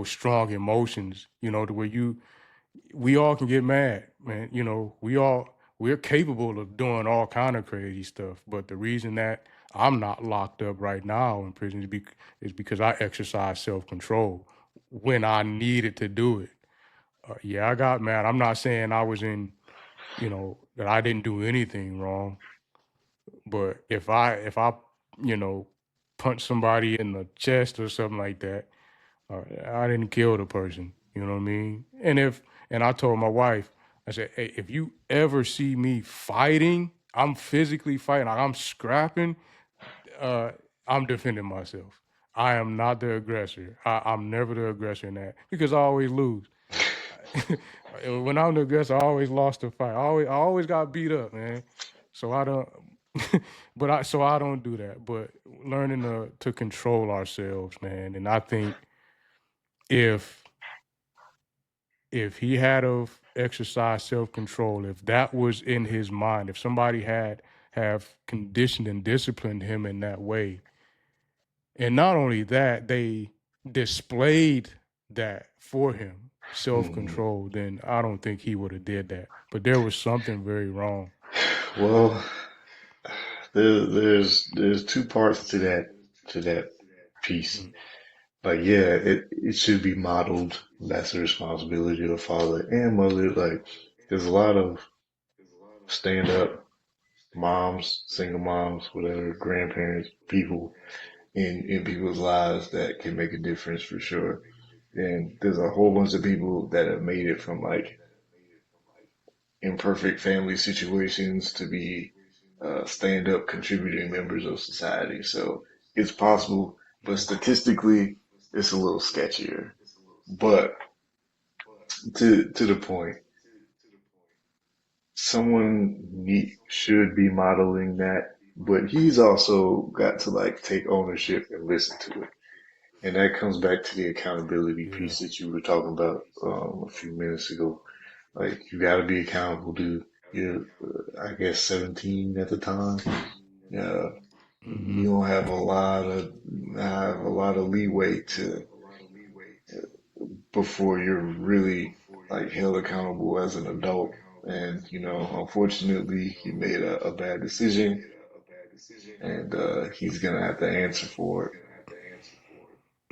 strong emotions. You know, to where we all can get mad, man. You know, we're capable of doing all kind of crazy stuff. But the reason that I'm not locked up right now in prison is because I exercise self control when I needed to do it. Yeah, I got mad. I'm not saying I was in, you know, that I didn't do anything wrong. But if I you know punch somebody in the chest or something like that, I didn't kill the person. You know what I mean? And I told my wife, I said, hey, if you ever see me fighting, I'm physically fighting, like I'm scrapping, uh, I'm defending myself. I am not the aggressor. I'm never the aggressor in that because I always lose. When I'm the aggressor, I always lost the fight. I always got beat up, man. So I don't, so I don't do that. But learning to control ourselves, man. And I think if he had of exercised self-control, if that was in his mind, if somebody have conditioned and disciplined him in that way, And not only that, they displayed that for him, Mhm. self-control, then I don't think he would have did that. But there was something very wrong. Well, there's two parts to that piece. Mm. Like, yeah, it should be modeled. That's the responsibility of father and mother. Like, there's a lot of stand up moms, single moms, whatever, grandparents, people in people's lives that can make a difference for sure. And there's a whole bunch of people that have made it from like imperfect family situations to be stand up contributing members of society. So it's possible, but statistically, it's a little sketchier. But to the point, should be modeling that, but he's also got to like take ownership and listen to it. And that comes back to the accountability Yeah. piece that you were talking about a few minutes ago. Like you got to be accountable to your, I guess 17 at the time. Uh, Hmm. you don't have a lot of leeway to before you're really like held accountable as an adult. And you know, unfortunately, he made a bad decision, and he's gonna have to answer for it.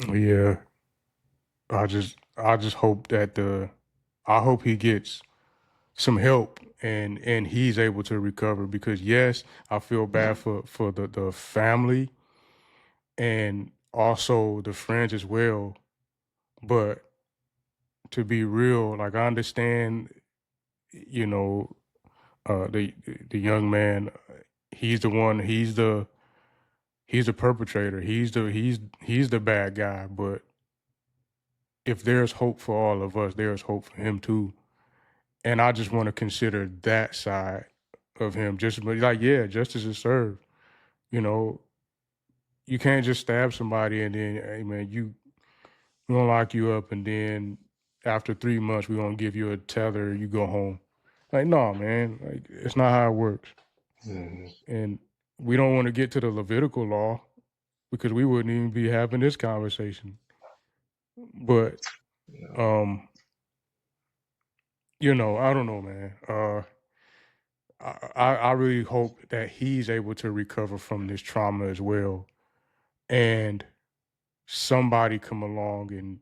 Yeah. I just hope that I hope he gets some help and he's able to recover, because yes, I feel bad for the family and also the friends as well. But to be real, like I understand, you know, the young man, he's the one, he's the perpetrator, he's the bad guy. But if there's hope for all of us, there's hope for him too. And I just want to consider that side of him. Just like, yeah, justice is served. You know, you can't just stab somebody and then, hey man, we're gonna lock you up, and then after 3 months we're gonna give you a tether, you go home. Like, no, man, like it's not how it works. Hmm. And we don't want to get to the Levitical law because we wouldn't even be having this conversation. But um, I don't know, man. I really hope that he's able to recover from this trauma as well, and somebody come along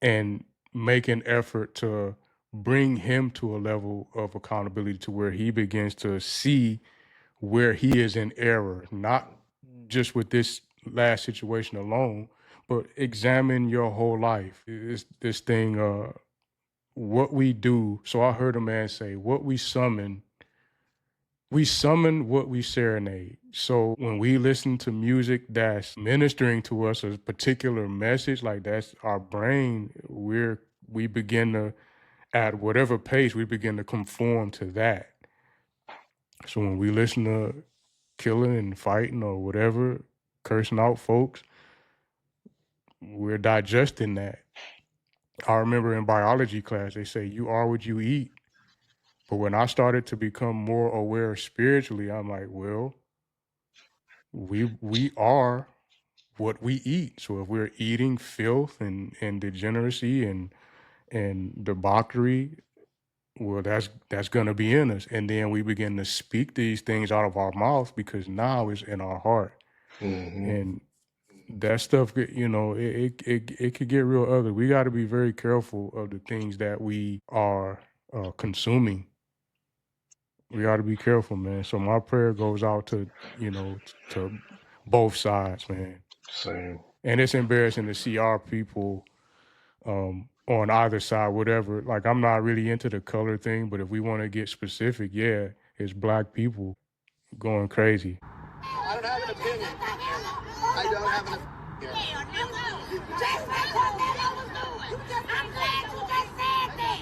and make an effort to bring him to a level of accountability to where he begins to see where he is in error, not just with this last situation alone, but examine your whole life. It's this thing, what we do. So I heard a man say, what we summon what we serenade. So when we listen to music that's ministering to us a particular message, like that's our brain, we begin to, at whatever pace, we begin to conform to that. So when we listen to killing and fighting or whatever, cursing out folks, we're digesting that. I remember in biology class, they say you are what you eat. But when I started to become more aware spiritually, I'm like, well, we are what we eat. So if we're eating filth and degeneracy and debauchery, well, that's gonna be in us. And then we begin to speak these things out of our mouth because now it's in our heart. Hmm. And that stuff, it could get real ugly. We got to be very careful of the things that we are consuming. We got to be careful, man. So my prayer goes out to to both sides, man. Same. And it's embarrassing to see our people on either side, whatever. Like, I'm not really into the color thing, but if we want to get specific, yeah, it's black people going crazy. I don't have an opinion. I don't have an opinion. Just like Carmelo was doing. I'm glad you just said that.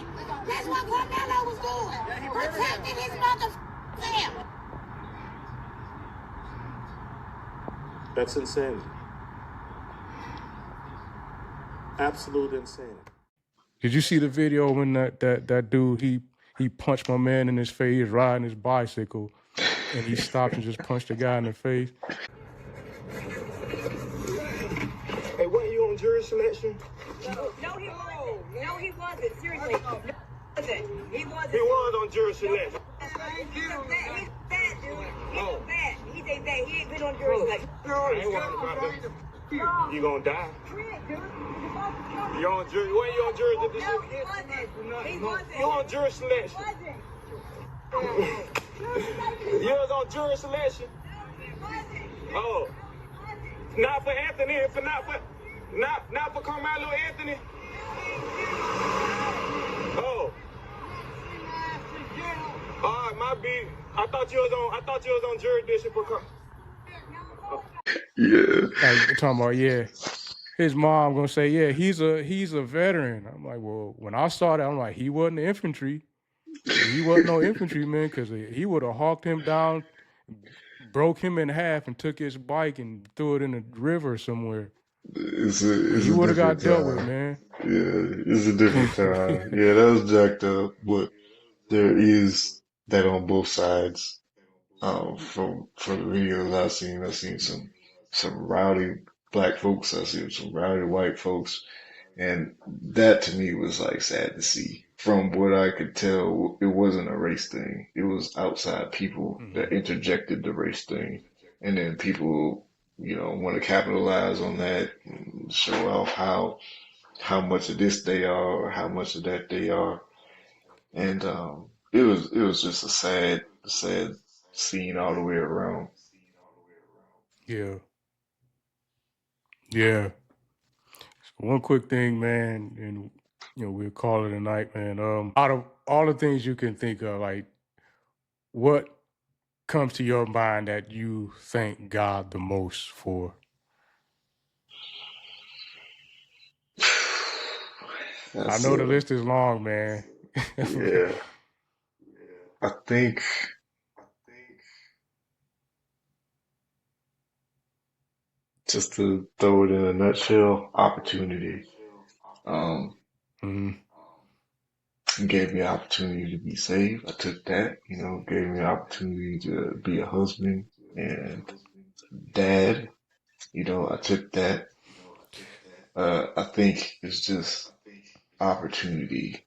That's what Carmelo was doing. Protecting his family. That's insanity. Absolute insanity. Did you see the video when that dude, he punched my man in his face, riding his bicycle, and he stopped and just punched the guy in the face? lesson? No, he wasn't. No, he wasn't. Seriously. No, he wasn't. He wasn't. He was on jury selection. He's a vet, dude. He's Oh. a vet. He's a vet. He ain't been on jury selection. I ain't worried about that. You gonna die. Quit, dude. You on jury? When you on jury? No, he wasn't. He wasn't. You on jury selection? You was on jury selection. Oh, not for Anthony, not for Carmelo Anthony. Oh, all right, my beat. I thought you was on jurisdiction for. Yeah. Like talking about, yeah, his mom gonna say, yeah, he's a veteran. I'm like, well, when I saw that, I'm like, he wasn't infantry. He wasn't no infantryman because he would have hawked him down, broke him in half, and took his bike and threw it in the river somewhere. It's He a would have got different dealt with, time. man. Yeah, it's a different time. Yeah, that was jacked up, but there is that on both sides. From the videos I've seen some rowdy black folks, I've seen some rowdy white folks, and that to me was like sad to see. From what I could tell, it wasn't a race thing. It was outside people that interjected the race thing, and then people, want to capitalize on that and show off how much of this they are or how much of that they are. And it was just a sad scene all the way around. Yeah. Yeah. So one quick thing, man, and we'll call it a night, man. Out of all the things you can think of, like, what comes to your mind that you thank God the most for? I know the list is long, man. Yeah. I think just to throw it in a nutshell, opportunity. Mhm. Gave me an opportunity to be saved. I took that, gave me an opportunity to be a husband and dad. I took that. I think it's just opportunity,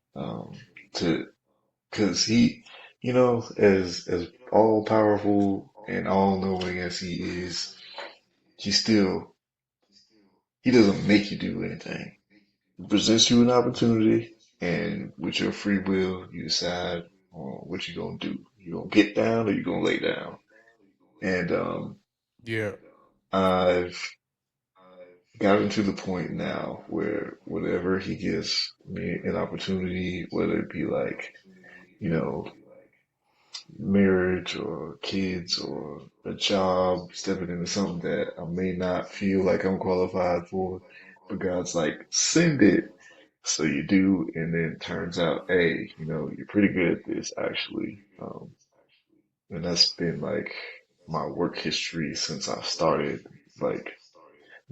cause he, as all powerful and all knowing as he is, he doesn't make you do anything. He presents you an opportunity, and with your free will, you decide on what you're gonna do. You gonna get down or you gonna lay down. And Yeah. I've gotten to the point now where whenever he gives me an opportunity, whether it be like, marriage or kids or a job, stepping into something that I may not feel like I'm qualified for, but God's like, send it. So you do, and then it turns out, hey, you're pretty good at this actually. And that's been like my work history since I started like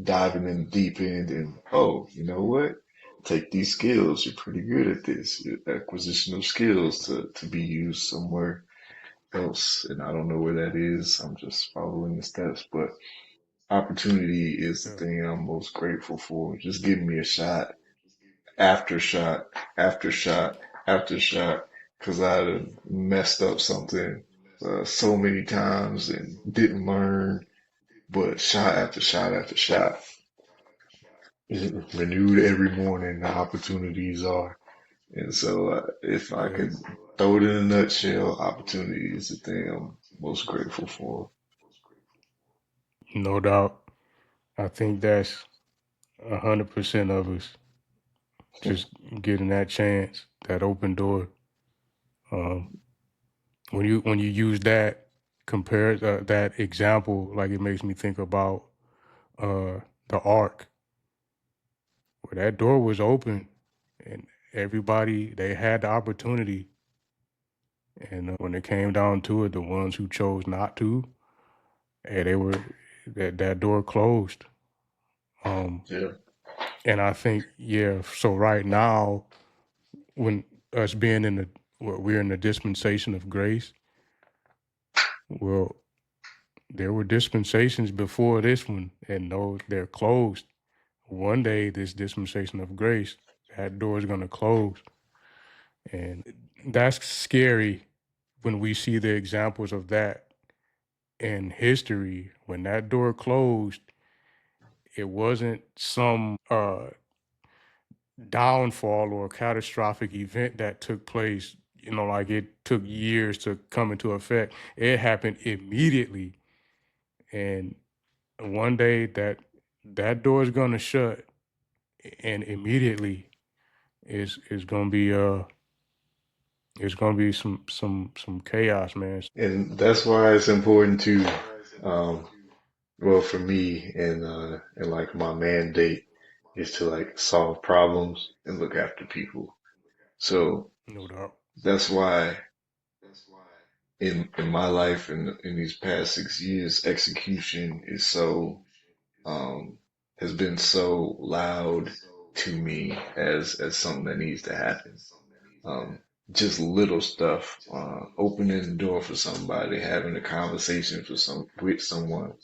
diving in the deep end and, oh, you know what? Take these skills. You're pretty good at this. Your acquisition of skills to be used somewhere else. And I don't know where that is. I'm just following the steps, but opportunity is the Yeah. thing I'm most grateful for. Just giving me a shot after shot after shot after shot because I had messed up something so many times and didn't learn, but shot after shot after shot. Renewed every morning, the opportunities are. And so if I Yeah. could throw it in a nutshell, opportunity is the thing I'm most grateful for. No doubt. I think that's 100% of us. Just getting that chance, that open door. When you use that that example, like it makes me think about the ark, where that door was open, and everybody they had the opportunity, and when it came down to it, the ones who chose not to, they were that door closed. Yeah. And I think, yeah. So right now, when us being we're in the dispensation of grace. Well, there were dispensations before this one, and they're closed. one day this dispensation of grace, that door is going to close. And that's scary when we see the examples of that in history. When that door closed, it wasn't some downfall or catastrophic event that took place, like it took years to come into effect. It happened immediately. And one day that door is going to shut, and immediately is going to be it's going to be some chaos, man. And that's why it's important to, um, well, for me and like my mandate is to like solve problems and look after people. So No doubt. that's why in my life in these past 6 years, execution is so has been so loud to me as something that needs to happen. Um, just little stuff, opening the door for somebody, having a conversation with someone,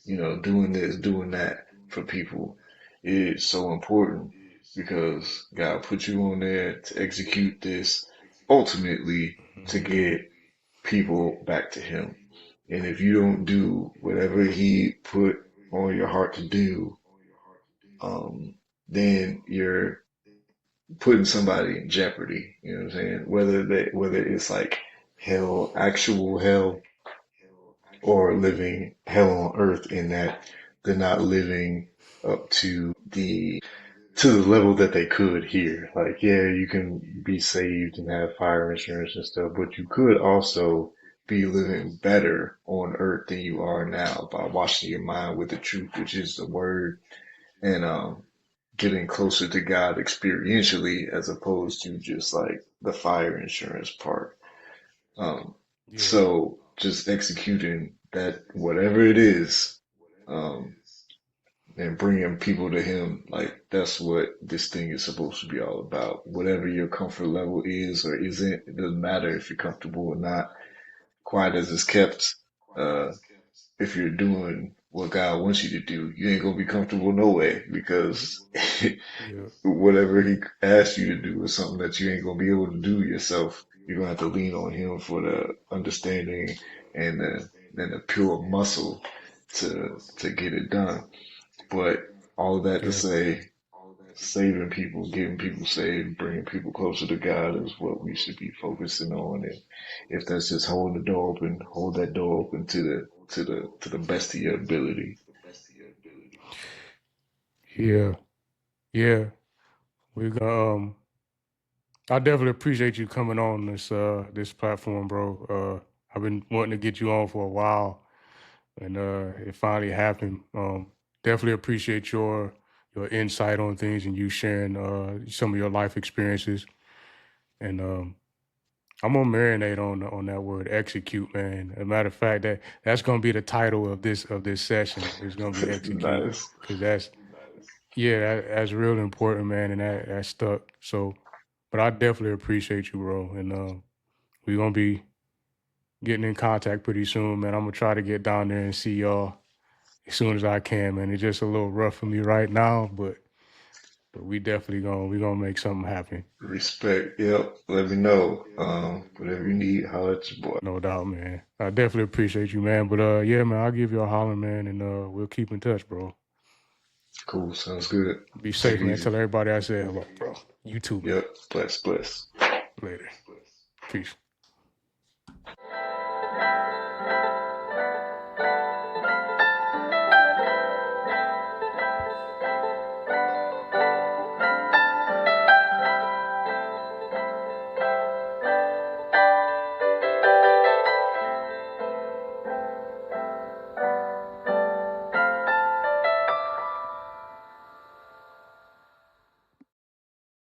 doing this, doing that for people is so important because God put you on there to execute this, ultimately to get people back to Him. And if you don't do whatever He put on your heart to do, then you're putting somebody in jeopardy. You know what I'm saying? Whether it's like hell, actual hell, or living hell on earth in that they're not living up to the level that they could here. Like, yeah, you can be saved and have fire insurance and stuff, but you could also be living better on earth than you are now by washing your mind with the truth, which is the word, and getting closer to God experientially as opposed to just like the fire insurance part. Um, Yeah. so just executing that, whatever it is, um, and bringing people to Him, like that's what this thing is supposed to be all about. Whatever your comfort level is or isn't, it doesn't matter if you're comfortable or not. Quiet as it's kept, if you're doing what God wants you to do, you ain't gonna be comfortable no way because Yeah. whatever He asks you to do is something that you ain't gonna be able to do yourself. You're gonna have to lean on Him for the understanding and the pure muscle to get it done. But all of that to Yeah. say, saving people, getting people saved, bringing people closer to God is what we should be focusing on. And if that's just holding the door open, hold that door open to the best of your ability. Yeah. Yeah. We I definitely appreciate you coming on this platform, bro. I've been wanting to get you on for a while, and it finally happened. Definitely appreciate your insight on things and you sharing some of your life experiences. And I'm gonna marinate on that word execute, man. As a matter of fact, that's gonna be the title of this session. It's gonna be execute, Nice. because that's real important, man, and that stuck. So, but I definitely appreciate you, bro. And we're gonna be getting in contact pretty soon, man. I'm gonna try to get down there and see y'all as soon as I can, man. It's just a little rough for me right now, but we definitely gonna make something happen. Respect. Yep. Let me know. Whatever you need, holler at your boy. No doubt, man. I definitely appreciate you, man. But yeah, man, I'll give you a holler, man, and we'll keep in touch, bro. Cool. Sounds good. Be Take safe, it man. easy. Tell everybody I said hello, bro. You too, man. Yep. Bless. Later. Peace.